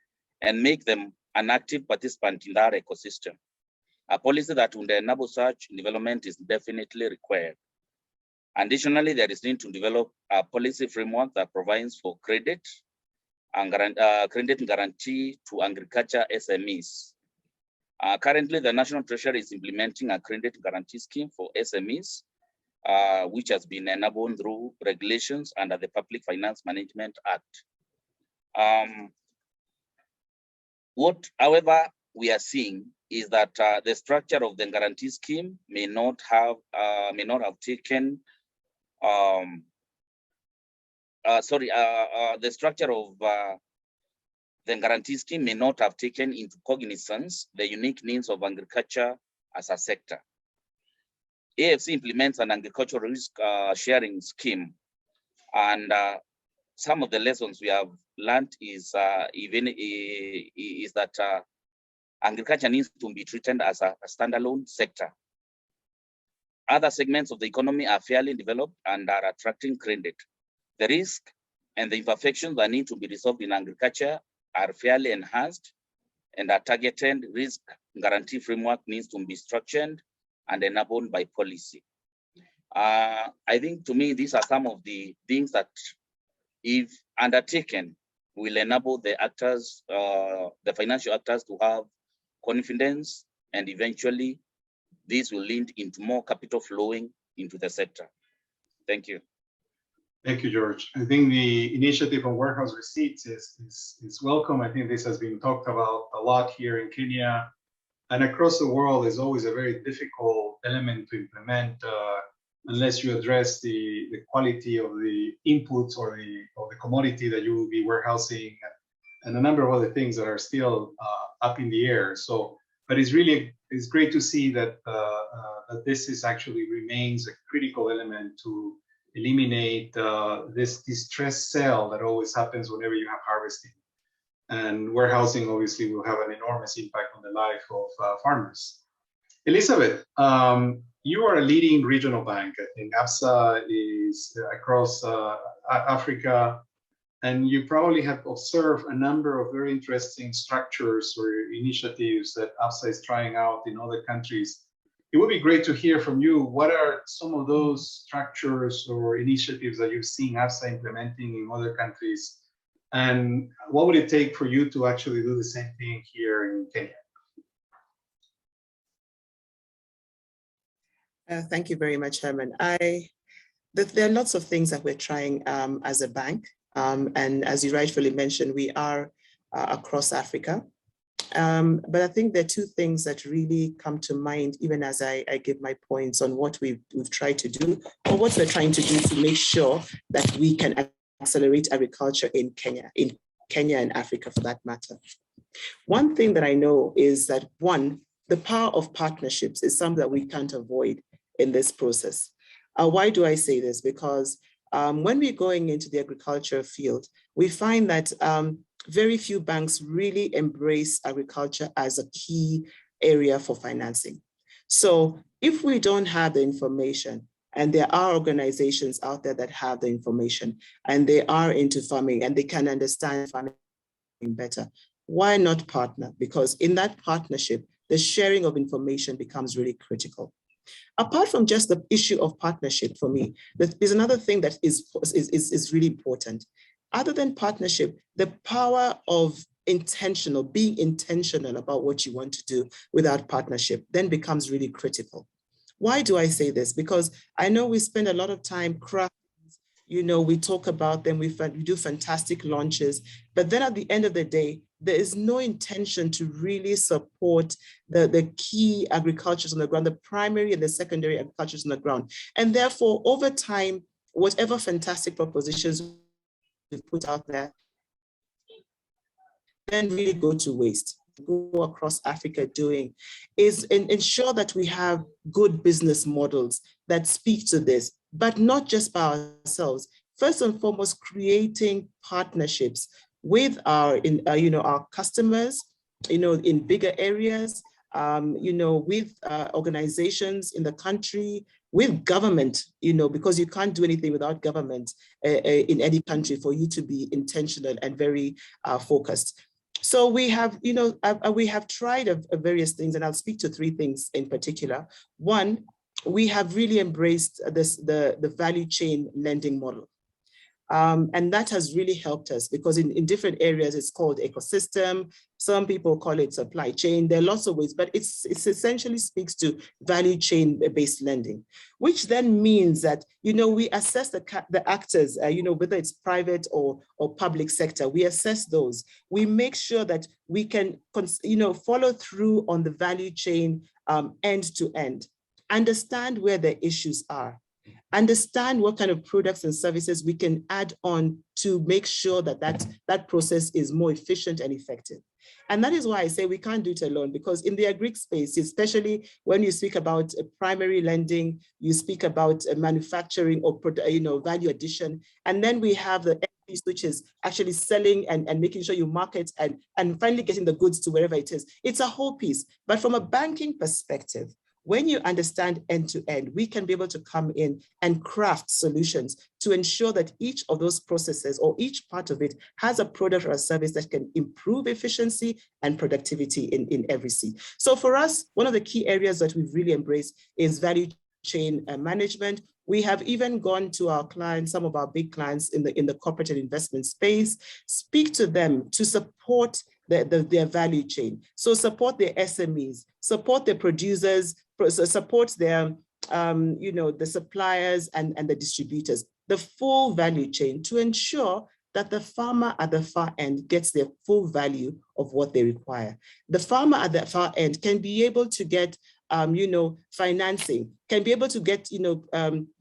and make them an active participant in that ecosystem? A policy that would enable such development is definitely required. Additionally, there is need to develop a policy framework that provides for credit and credit guarantee to agriculture SMEs. Currently, the National Treasury is implementing a credit guarantee scheme for SMEs, which has been enabled through regulations under the Public Finance Management Act. What, however, we are seeing is that the structure of the guarantee scheme may not have taken the structure of the guarantee scheme may not have taken into cognizance the unique needs of agriculture as a sector. AFC implements an agricultural risk sharing scheme, and some of the lessons we have learned is that agriculture needs to be treated as a standalone sector. Other segments of the economy are fairly developed and are attracting credit. The risk and the imperfections that need to be resolved in agriculture are fairly enhanced, and a targeted risk guarantee framework needs to be structured and enabled by policy. I think to me, these are some of the things that, if undertaken, will enable the actors, the financial actors, to have confidence, and eventually this will lead into more capital flowing into the sector. Thank you. Thank you, George. I think the initiative on warehouse receipts is welcome. I think this has been talked about a lot here in Kenya and across the world. Is always a very difficult element to implement unless you address the quality of the inputs or the commodity that you will be warehousing, and a number of other things that are still up in the air. So, but it's great to see that that this is actually remains a critical element to eliminate this distress sale that always happens whenever you have harvesting. And warehousing obviously will have an enormous impact on the life of farmers. Elizabeth, you are a leading regional bank. I think ABSA is across Africa, and you probably have observed a number of very interesting structures or initiatives that ABSA is trying out in other countries. It would be great to hear from you. What are some of those structures or initiatives that you've seen ABSA implementing in other countries? And what would it take for you to actually do the same thing here in Kenya? Thank you very much, Herman. There are lots of things that we're trying as a bank. And as you rightfully mentioned, we are across Africa. But I think there are two things that really come to mind, even as I give my points on what we've tried to do, or what we're trying to do to make sure that we can accelerate agriculture in Kenya and Africa for that matter. One thing that I know is that, one, the power of partnerships is something that we can't avoid in this process. Why do I say this? Because when we're going into the agriculture field, we find that very few banks really embrace agriculture as a key area for financing. So if we don't have the information, and there are organizations out there that have the information, and they are into farming, and they can understand farming better, why not partner? Because in that partnership, the sharing of information becomes really critical. Apart from just the issue of partnership, for me, there's another thing that is really important. Other than partnership, the power of being intentional about what you want to do without partnership then becomes really critical. Why do I say this? Because I know we spend a lot of time crafting, we talk about them, we do fantastic launches, but then at the end of the day, there is no intention to really support the key agricultures on the ground, the primary and the secondary agricultures on the ground. And therefore, over time, whatever fantastic propositions we put out there then really go to waste. Go across Africa doing is ensure that we have good business models that speak to this, but not just by ourselves. First and foremost, creating partnerships with our customers, in bigger areas, with organizations in the country, with government, because you can't do anything without government in any country for you to be intentional and very focused. So we have, we have tried various things, and I'll speak to three things in particular. One, we have really embraced the value chain lending model. And that has really helped us because in different areas, it's called ecosystem. Some people call it supply chain. There are lots of ways, but it essentially speaks to value chain-based lending, which then means that, we assess the actors, whether it's private or public sector, we assess those. We make sure that we can, follow through on the value chain end to end, understand where the issues are, understand what kind of products and services we can add on to make sure that process is more efficient and effective. And that is why I say we can't do it alone, because in the agri space, especially when you speak about primary lending, you speak about manufacturing or value addition, and then we have the piece which is actually selling and making sure you market and finally getting the goods to wherever it is. It's a whole piece. But from a banking perspective, when you understand end-to-end, we can be able to come in and craft solutions to ensure that each of those processes or each part of it has a product or a service that can improve efficiency and productivity in every seed. So for us, one of the key areas that we've really embraced is value chain management. We have even gone to our clients, some of our big clients in the corporate and investment space, speak to them to support their value chain. So support their SMEs, support their producers, support their the suppliers and the distributors, the full value chain, to ensure that the farmer at the far end gets their full value of what they require. The farmer at the far end can be able to get financing, can be able to get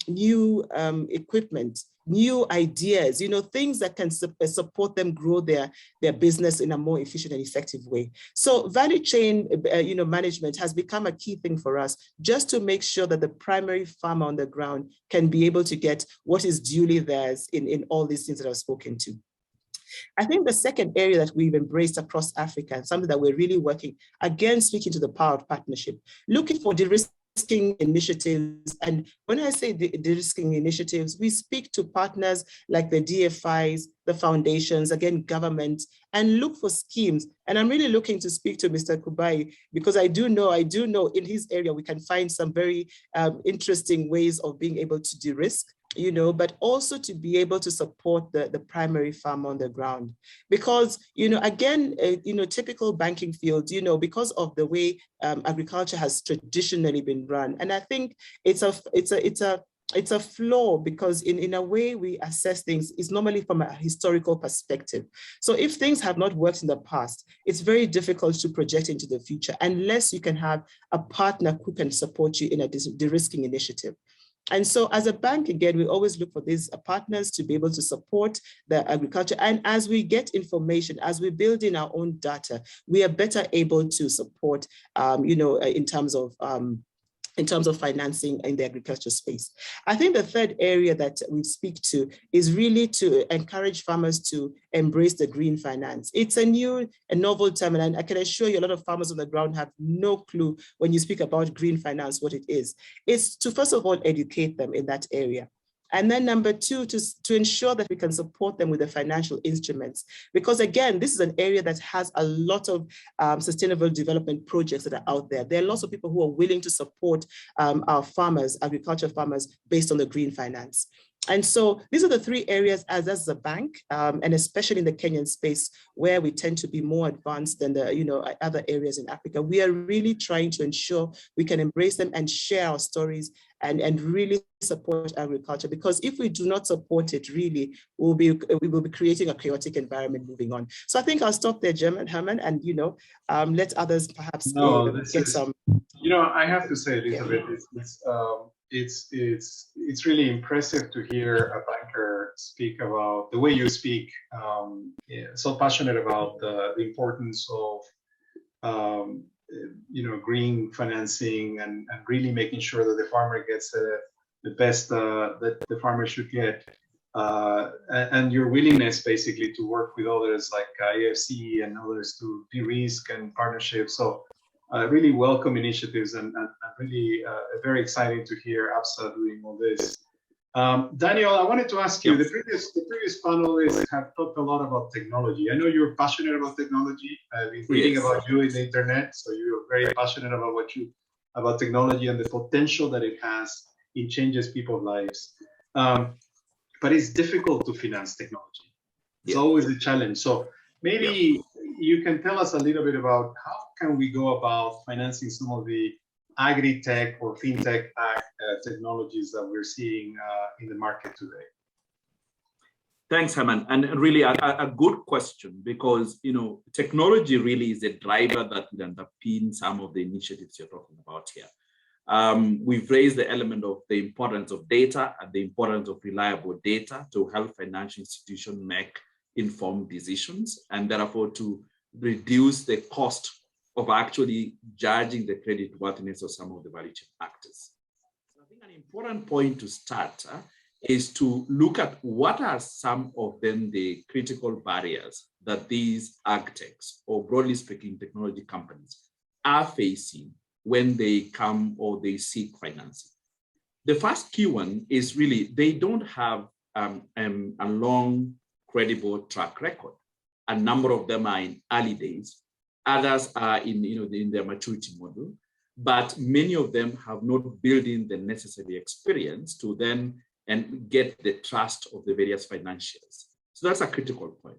new equipment, new ideas, things that can support them grow their business in a more efficient and effective way. So value chain management has become a key thing for us, just to make sure that the primary farmer on the ground can be able to get what is duly theirs in all these things that I've spoken to. I think the second area that we've embraced across Africa, and something that we're really working, again, speaking to the power of partnership, looking for de-risking initiatives. And when I say de-risking initiatives, we speak to partners like the DFIs, the foundations, again, government, and look for schemes. And I'm really looking to speak to Mr. Kubai, because I do know in his area, we can find some very interesting ways of being able to de-risk, but also to be able to support the primary farm on the ground. Because, again, typical banking fields, because of the way agriculture has traditionally been run. And I think it's a flaw, because in a way we assess things is normally from a historical perspective. So if things have not worked in the past, it's very difficult to project into the future unless you can have a partner who can support you in a de-risking initiative. And so as a bank, again, we always look for these partners to be able to support the agriculture. And as we get information, as we build in our own data, we are better able to support, in terms of financing in the agriculture space. I think the third area that we speak to is really to encourage farmers to embrace the green finance. It's a novel term, and I can assure you a lot of farmers on the ground have no clue when you speak about green finance, what it is. It's to, first of all, educate them in that area. And then number two, to ensure that we can support them with the financial instruments. Because again, this is an area that has a lot of sustainable development projects that are out there. There are lots of people who are willing to support our farmers, agriculture farmers, based on the green finance. And so these are the three areas as a bank, and especially in the Kenyan space, where we tend to be more advanced than the other areas in Africa. We are really trying to ensure we can embrace them and share our stories and really support agriculture. Because if we do not support it, really, we will be creating a chaotic environment moving on. So I think I'll stop there, Herman, and let others perhaps get some. I have to say, Elizabeth, it's really impressive to hear a banker speak about the way you speak, so passionate about the importance of green financing and really making sure that the farmer gets the best that the farmer should get, and your willingness basically to work with others like IFC and others to de-risk and partnerships. So really welcome initiatives, and really very exciting to hear ABSA doing all this. Daniel, I wanted to ask you, the previous panelists have talked a lot about technology. I know you're passionate about technology. I've been reading about you in the internet, so you're very passionate about technology and the potential that it has in changes people's lives. But it's difficult to finance technology. It's always a challenge. So maybe you can tell us a little bit about how can we go about financing some of the agri-tech or fintech technologies that we're seeing in the market today. Thanks, Herman. And really a good question, because technology really is a driver that will underpin some of the initiatives you're talking about here. We've raised the element of the importance of data and the importance of reliable data to help financial institutions make informed decisions, and therefore to reduce the cost of actually judging the creditworthiness of some of the value chain actors. So I think an important point to start is to look at what are some of them the critical barriers that these agtechs, or broadly speaking, technology companies, are facing when they come or they seek financing. The first key one is really they don't have a long, credible track record. A number of them are in early days. Others are in their maturity model. but many of them have not built in the necessary experience to then and get the trust of the various financiers. So that's a critical point.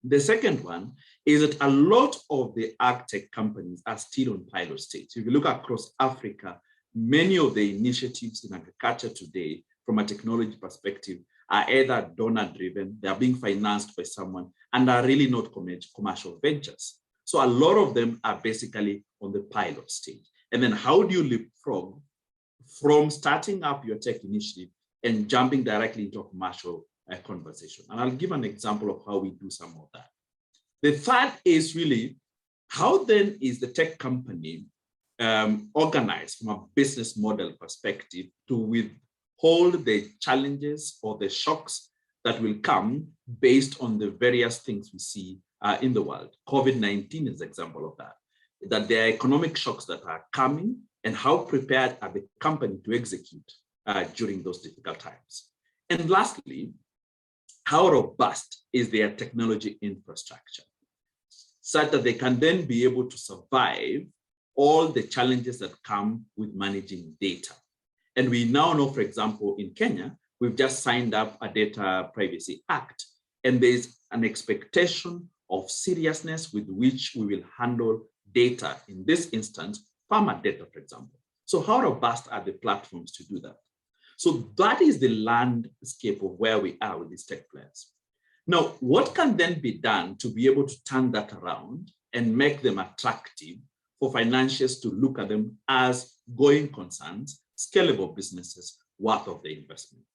The second one is that a lot of the agtech companies are still on pilot stage. If you look across Africa, many of the initiatives in agriculture today, from a technology perspective, are either donor-driven, they are being financed by someone, and are really not commercial ventures. So a lot of them are basically on the pilot stage. And then how do you leapfrog from starting up your tech initiative and jumping directly into a commercial conversation? And I'll give an example of how we do some of that. The third is really, how then is the tech company organized from a business model perspective to withhold the challenges or the shocks that will come based on the various things we see in the world? COVID-19 is an example of that there are economic shocks that are coming, and how prepared are the company to execute during those difficult times? And lastly, how robust is their technology infrastructure such that they can then be able to survive all the challenges that come with managing data? And we now know, for example, in Kenya, we've just signed up a Data Privacy Act, and there's an expectation of seriousness with which we will handle data, in this instance, farmer data, for example. So how robust are the platforms to do that? So that is the landscape of where we are with these tech players. Now, what can then be done to be able to turn that around and make them attractive for financiers to look at them as going concerns, scalable businesses worth of the investment?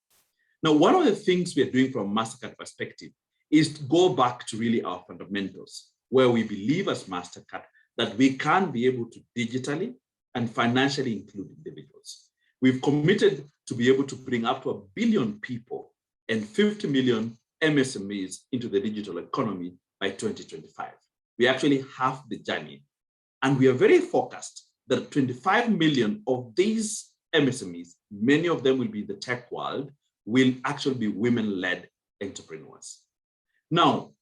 Now, one of the things we are doing from a MasterCard perspective is to go back to really our fundamentals, where we believe as MasterCard that we can be able to digitally and financially include individuals. We've committed to be able to bring up to 1 billion people and 50 million MSMEs into the digital economy by 2025. We actually have the journey, and we are very focused that 25 million of these MSMEs, many of them will be in the tech world, will actually be women-led entrepreneurs. Now,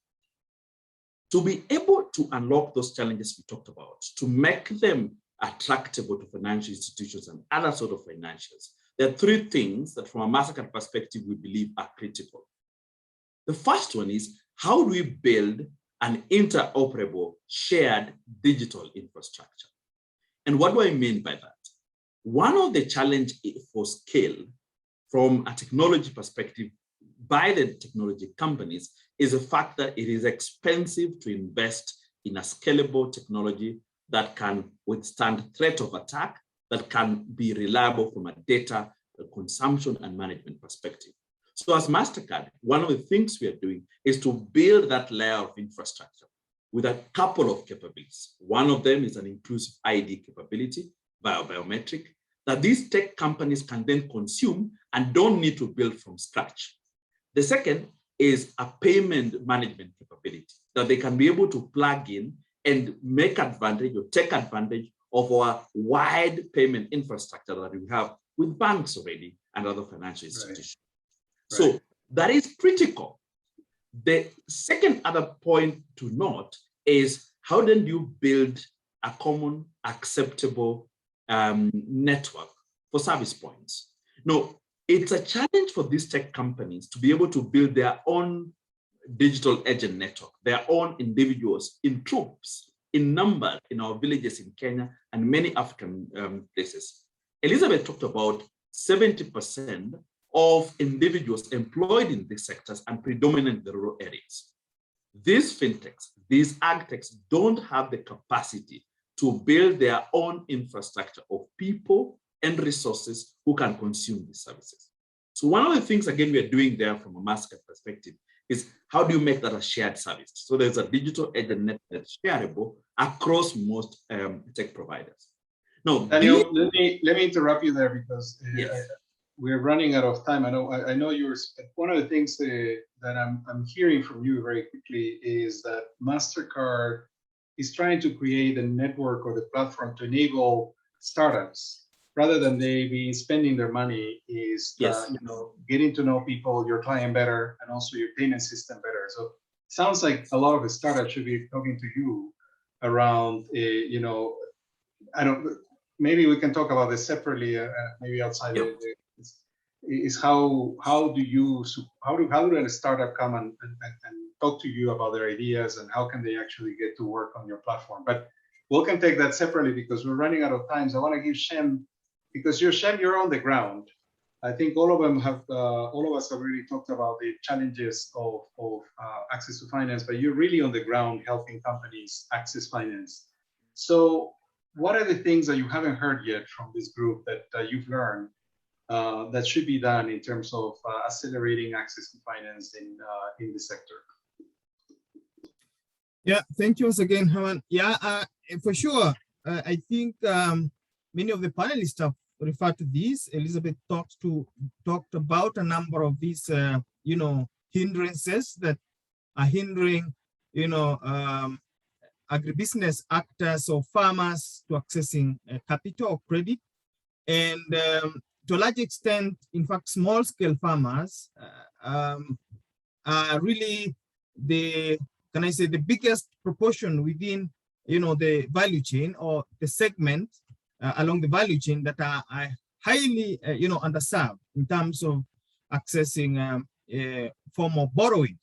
to be able to unlock those challenges we talked about, to make them attractive to financial institutions and other sort of financials, there are three things that from a MasterCard perspective we believe are critical. The first one is, how do we build an interoperable shared digital infrastructure? And what do I mean by that? One of the challenges for scale from a technology perspective by the technology companies is the fact that it is expensive to invest in a scalable technology that can withstand threat of attack, that can be reliable from a data consumption and management perspective. So as MasterCard, one of the things we are doing is to build that layer of infrastructure with a couple of capabilities. One of them is an inclusive ID capability, biometric, that these tech companies can then consume and don't need to build from scratch. The second is a payment management capability that they can be able to plug in and make advantage or take advantage of our wide payment infrastructure that we have with banks already and other financial institutions. Right. So that is critical. The second other point to note is, how then do you build a common acceptable network for service points? Now, it's a challenge for these tech companies to be able to build their own digital agent network, their own individuals in troops, in number in our villages in Kenya and many African places. Elizabeth talked about 70% of individuals employed in these sectors and predominant in the rural areas. These fintechs, these agtechs don't have the capacity to build their own infrastructure of people and resources who can consume these services. So one of the things, again, we are doing there from a MasterCard perspective is, how do you make that a shared service? So there's a digital agent network that's shareable across most tech providers. Now, Daniel, let me interrupt you there, because yes. We're running out of time. I know you're. One of the things that I'm hearing from you very quickly is that MasterCard is trying to create a network or the platform to enable startups, rather than they be spending their money, is yes. Getting to know people, your client better, and also your payment system better. So it sounds like a lot of the startups should be talking to you around maybe we can talk about this separately, maybe outside is how do a startup come and talk to you about their ideas, and how can they actually get to work on your platform? But we can take that separately because we're running out of time. So I want to give Shem, because you're on the ground. I think all of us have really talked about the challenges of access to finance, but you're really on the ground helping companies access finance. So what are the things that you haven't heard yet from this group that you've learned that should be done in terms of accelerating access to finance in the sector? Yeah, thank you once again, Herman. Yeah, for sure. I think many of the panelists have referred to this. Elizabeth talked about a number of these, hindrances that are hindering, agribusiness actors or farmers to accessing capital or credit. And to a large extent, in fact, small-scale farmers are really the biggest proportion within, the value chain or the segment along the value chain that are highly, underserved in terms of accessing form of borrowing.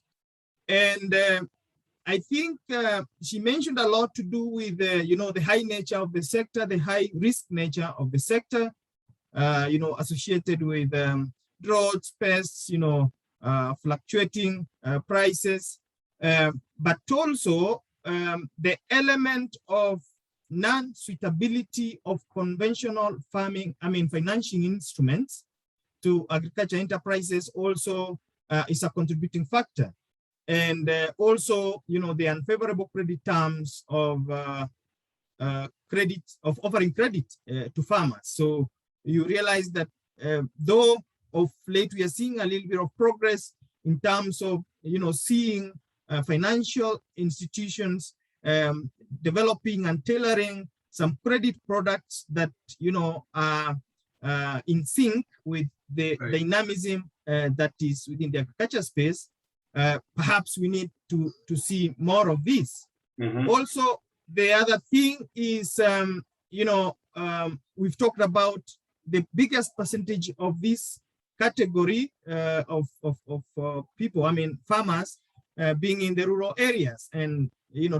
And I think she mentioned a lot to do with, the high nature of the sector, the high risk nature of the sector, associated with droughts, pests, fluctuating prices, but also the element of non-suitability of conventional farming, financing instruments to agriculture enterprises also is a contributing factor. And also, the unfavorable credit terms of offering credit to farmers. So you realize that though of late we are seeing a little bit of progress in terms of, seeing financial institutions developing and tailoring some credit products that, are in sync with the dynamism that is within the agriculture space. Perhaps we need to see more of this. Mm-hmm. Also, the other thing is, we've talked about the biggest percentage of this category of people, farmers, being in the rural areas, and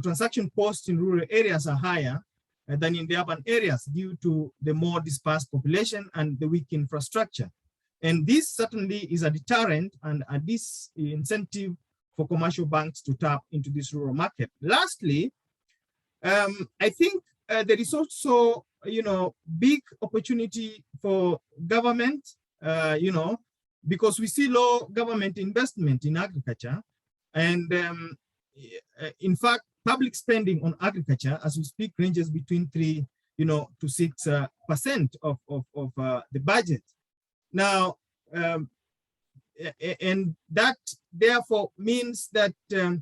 transaction costs in rural areas are higher than in the urban areas due to the more dispersed population and the weak infrastructure. And this certainly is a deterrent and a disincentive for commercial banks to tap into this rural market. Lastly, I think there is also, big opportunity for government, because we see low government investment in agriculture. And in fact, public spending on agriculture, as we speak, ranges between 3, to 6% of the budget. Now, and that therefore means that, the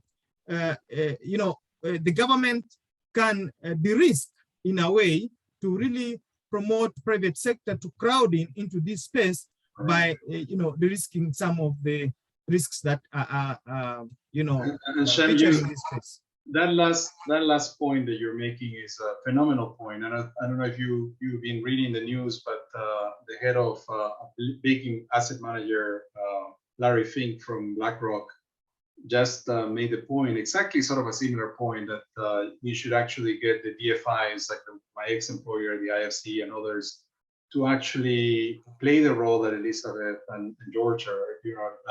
government can de-risk in a way to really promote private sector to crowd into this space by, de-risking some of the risks that are featuring in this space. That last point that you're making is a phenomenal point. And I don't know if you've been reading the news, but the head of a big asset manager, Larry Fink from BlackRock, just made the point, exactly sort of a similar point, that we should actually get the DFIs, like my ex-employer, the IFC and others, to actually play the role that Elizabeth and George are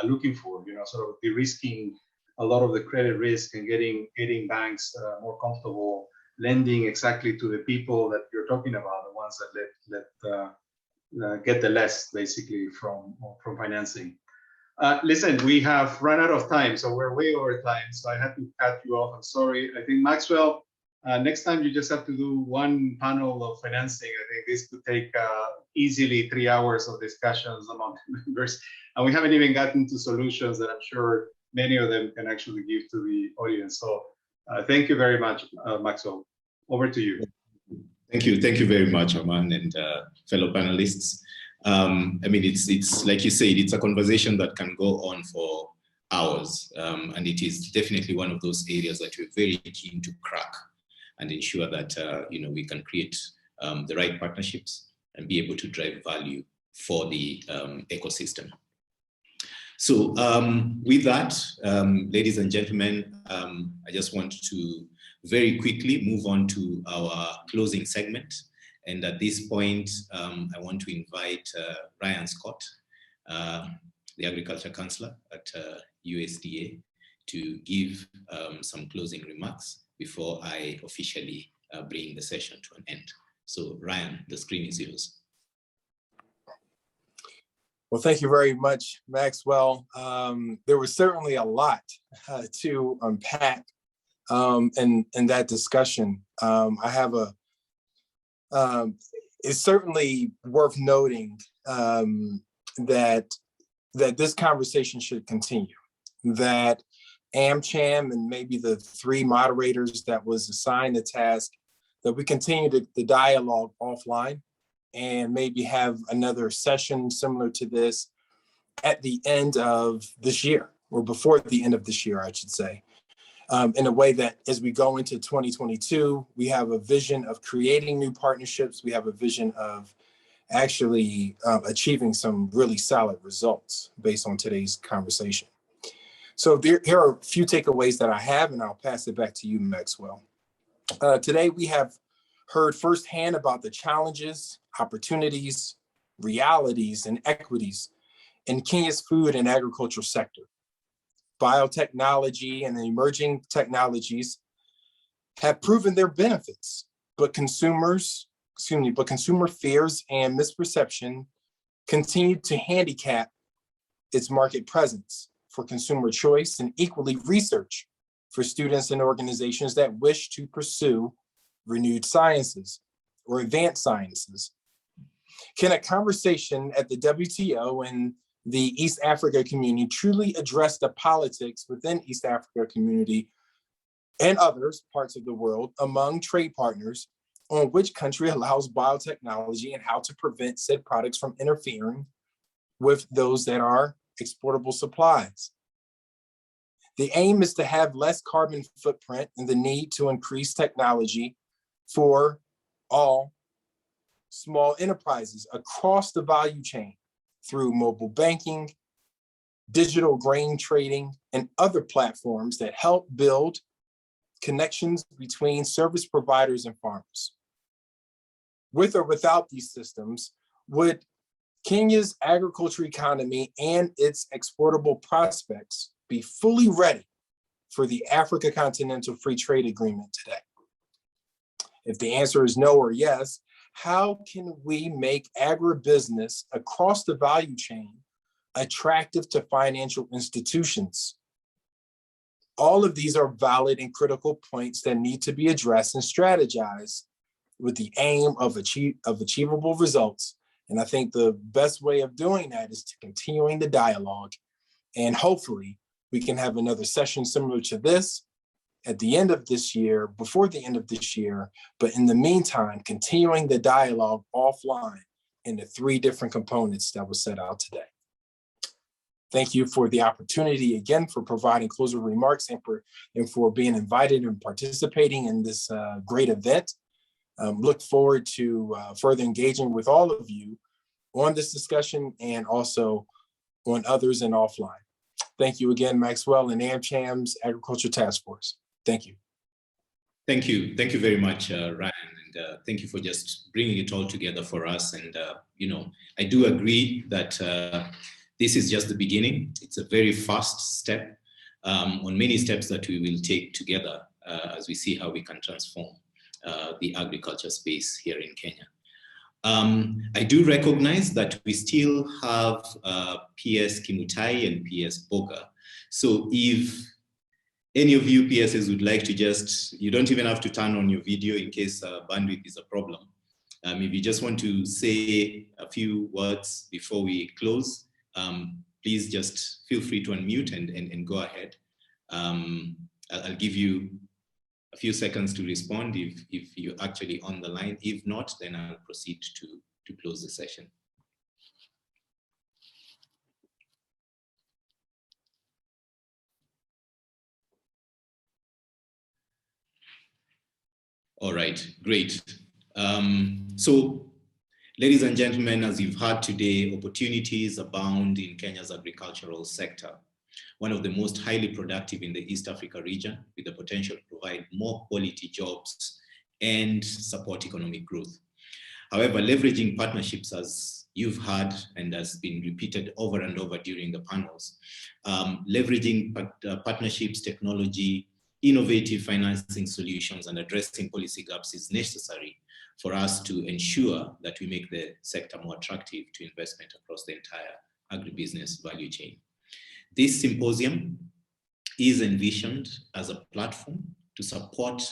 looking for, sort of de-risking a lot of the credit risk and getting banks more comfortable lending exactly to the people that you're talking about, the ones that get the less basically from financing. Listen, we have run out of time, so we're way over time, so I have to cut you off. I'm sorry. I think Maxwell, next time you just have to do one panel of financing. I think this could take easily 3 hours of discussions among members, and we haven't even gotten to solutions that I'm sure many of them can actually give to the audience. So thank you very much, Maxwell. Over to you. Thank you very much, Arman, and fellow panelists. It's like you said, it's a conversation that can go on for hours, and it is definitely one of those areas that we're very keen to crack and ensure that we can create the right partnerships and be able to drive value for the ecosystem. So with that, ladies and gentlemen, I just want to very quickly move on to our closing segment. And at this point, I want to invite Ryan Scott, the Agriculture Counselor at USDA, to give some closing remarks before I officially bring the session to an end. So Ryan, the screen is yours. Well, thank you very much, Maxwell. There was certainly a lot to unpack in that discussion. I have it's certainly worth noting that this conversation should continue, that AmCham and maybe the 3 moderators that was assigned the task, that we continue the dialogue offline and maybe have another session similar to this at the end of this year, or before the end of this year, I should say, in a way that as we go into 2022, we have a vision of creating new partnerships. We have a vision of actually achieving some really solid results based on today's conversation. So here are a few takeaways that I have, and I'll pass it back to you, Maxwell. Today, we have heard firsthand about the challenges, opportunities, realities, and equities in Kenya's food and agricultural sector. Biotechnology and emerging technologies have proven their benefits, but consumer fears and misperception continue to handicap its market presence for consumer choice, and equally research for students and organizations that wish to pursue renewed sciences or advanced sciences. Can a conversation at the WTO and the East Africa community truly address the politics within East Africa community and others parts of the world among trade partners on which country allows biotechnology and how to prevent said products from interfering with those that are exportable supplies? The aim is to have less carbon footprint and the need to increase technology for all small enterprises across the value chain through mobile banking, digital grain trading, and other platforms that help build connections between service providers and farmers. With or without these systems, would Kenya's agriculture economy and its exportable prospects be fully ready for the Africa Continental Free Trade Agreement today? If the answer is no or yes, how can we make agribusiness across the value chain attractive to financial institutions? All of these are valid and critical points that need to be addressed and strategized with the aim of achievable results. And I think the best way of doing that is to continuing the dialogue, and hopefully we can have another session similar to this at the end of this year, before the end of this year, but in the meantime, continuing the dialogue offline in the 3 different components that was set out today. Thank you for the opportunity again, for providing closing remarks and for being invited and participating in this great event. Look forward to further engaging with all of you on this discussion and also on others and offline. Thank you again, Maxwell and AmCham's Agriculture Task Force. Thank you. Thank you. Thank you very much, Ryan. And thank you for just bringing it all together for us. And, you know, I do agree that this is just the beginning. It's a very fast step on many steps that we will take together as we see how we can transform the agriculture space here in Kenya. I do recognize that we still have PS Kimutai and PS Boga. So if any of you PSs would like to just, you don't even have to turn on your video in case bandwidth is a problem. If you just want to say a few words before we close, please just feel free to unmute and go ahead. I'll give you a few seconds to respond if you're actually on the line. If not, then I'll proceed to close the session. All right, great. So, ladies and gentlemen, as you've heard today, opportunities abound in Kenya's agricultural sector, one of the most highly productive in the East Africa region, with the potential to provide more quality jobs and support economic growth. However, leveraging partnerships, as you've heard and has been repeated over and over during the panels, leveraging partnerships, technology, innovative financing solutions, and addressing policy gaps is necessary for us to ensure that we make the sector more attractive to investment across the entire agribusiness value chain. This symposium is envisioned as a platform to support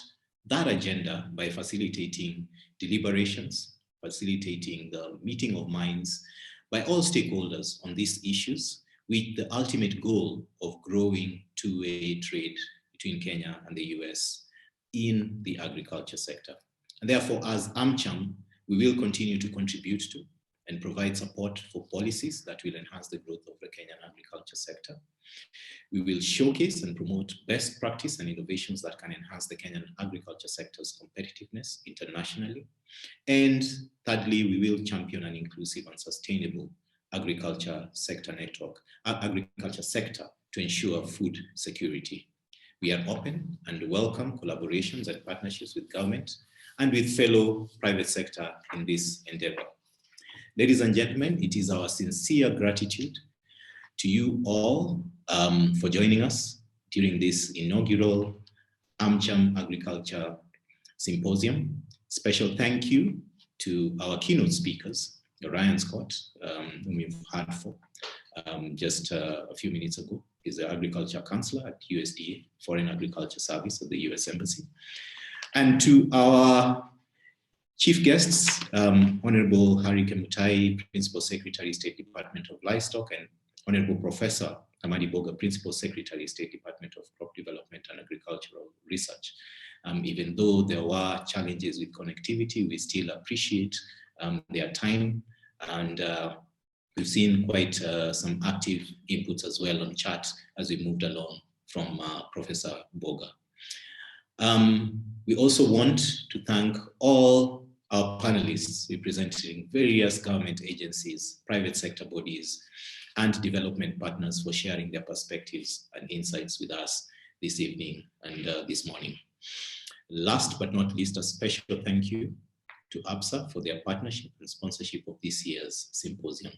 that agenda by facilitating deliberations, facilitating the meeting of minds by all stakeholders on these issues, with the ultimate goal of growing two-way trade between Kenya and the US in the agriculture sector. And therefore, as AmCham, we will continue to contribute to and provide support for policies that will enhance the growth of the Kenyan agriculture sector. We will showcase and promote best practice and innovations that can enhance the Kenyan agriculture sector's competitiveness internationally. And thirdly, we will champion an inclusive and sustainable agriculture sector to ensure food security. We are open and welcome collaborations and partnerships with government and with fellow private sector in this endeavor. Ladies and gentlemen, it is our sincere gratitude to you all for joining us during this inaugural AmCham Agriculture Symposium. Special thank you to our keynote speakers, Ryan Scott, whom we've heard for just a few minutes ago. He's the Agriculture Counselor at USDA, Foreign Agriculture Service of the US Embassy. And to our chief guests, Honorable Harry Kemutai, Principal Secretary, State Department of Livestock, and Honorable Professor Amadi Boga, Principal Secretary, State Department of Crop Development and Agricultural Research. Even though there were challenges with connectivity, we still appreciate their time, and we've seen quite some active inputs as well on chat as we moved along from Professor Boga. We also want to thank all our panelists representing various government agencies, private sector bodies, and development partners for sharing their perspectives and insights with us this evening and this morning. Last but not least, a special thank you to ABSA for their partnership and sponsorship of this year's symposium.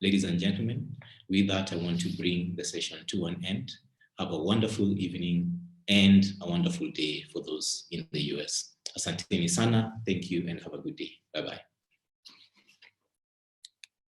Ladies and gentlemen, with that, I want to bring the session to an end. Have a wonderful evening and a wonderful day for those in the US. Asanteni sana, thank you, and have a good day. Bye-bye.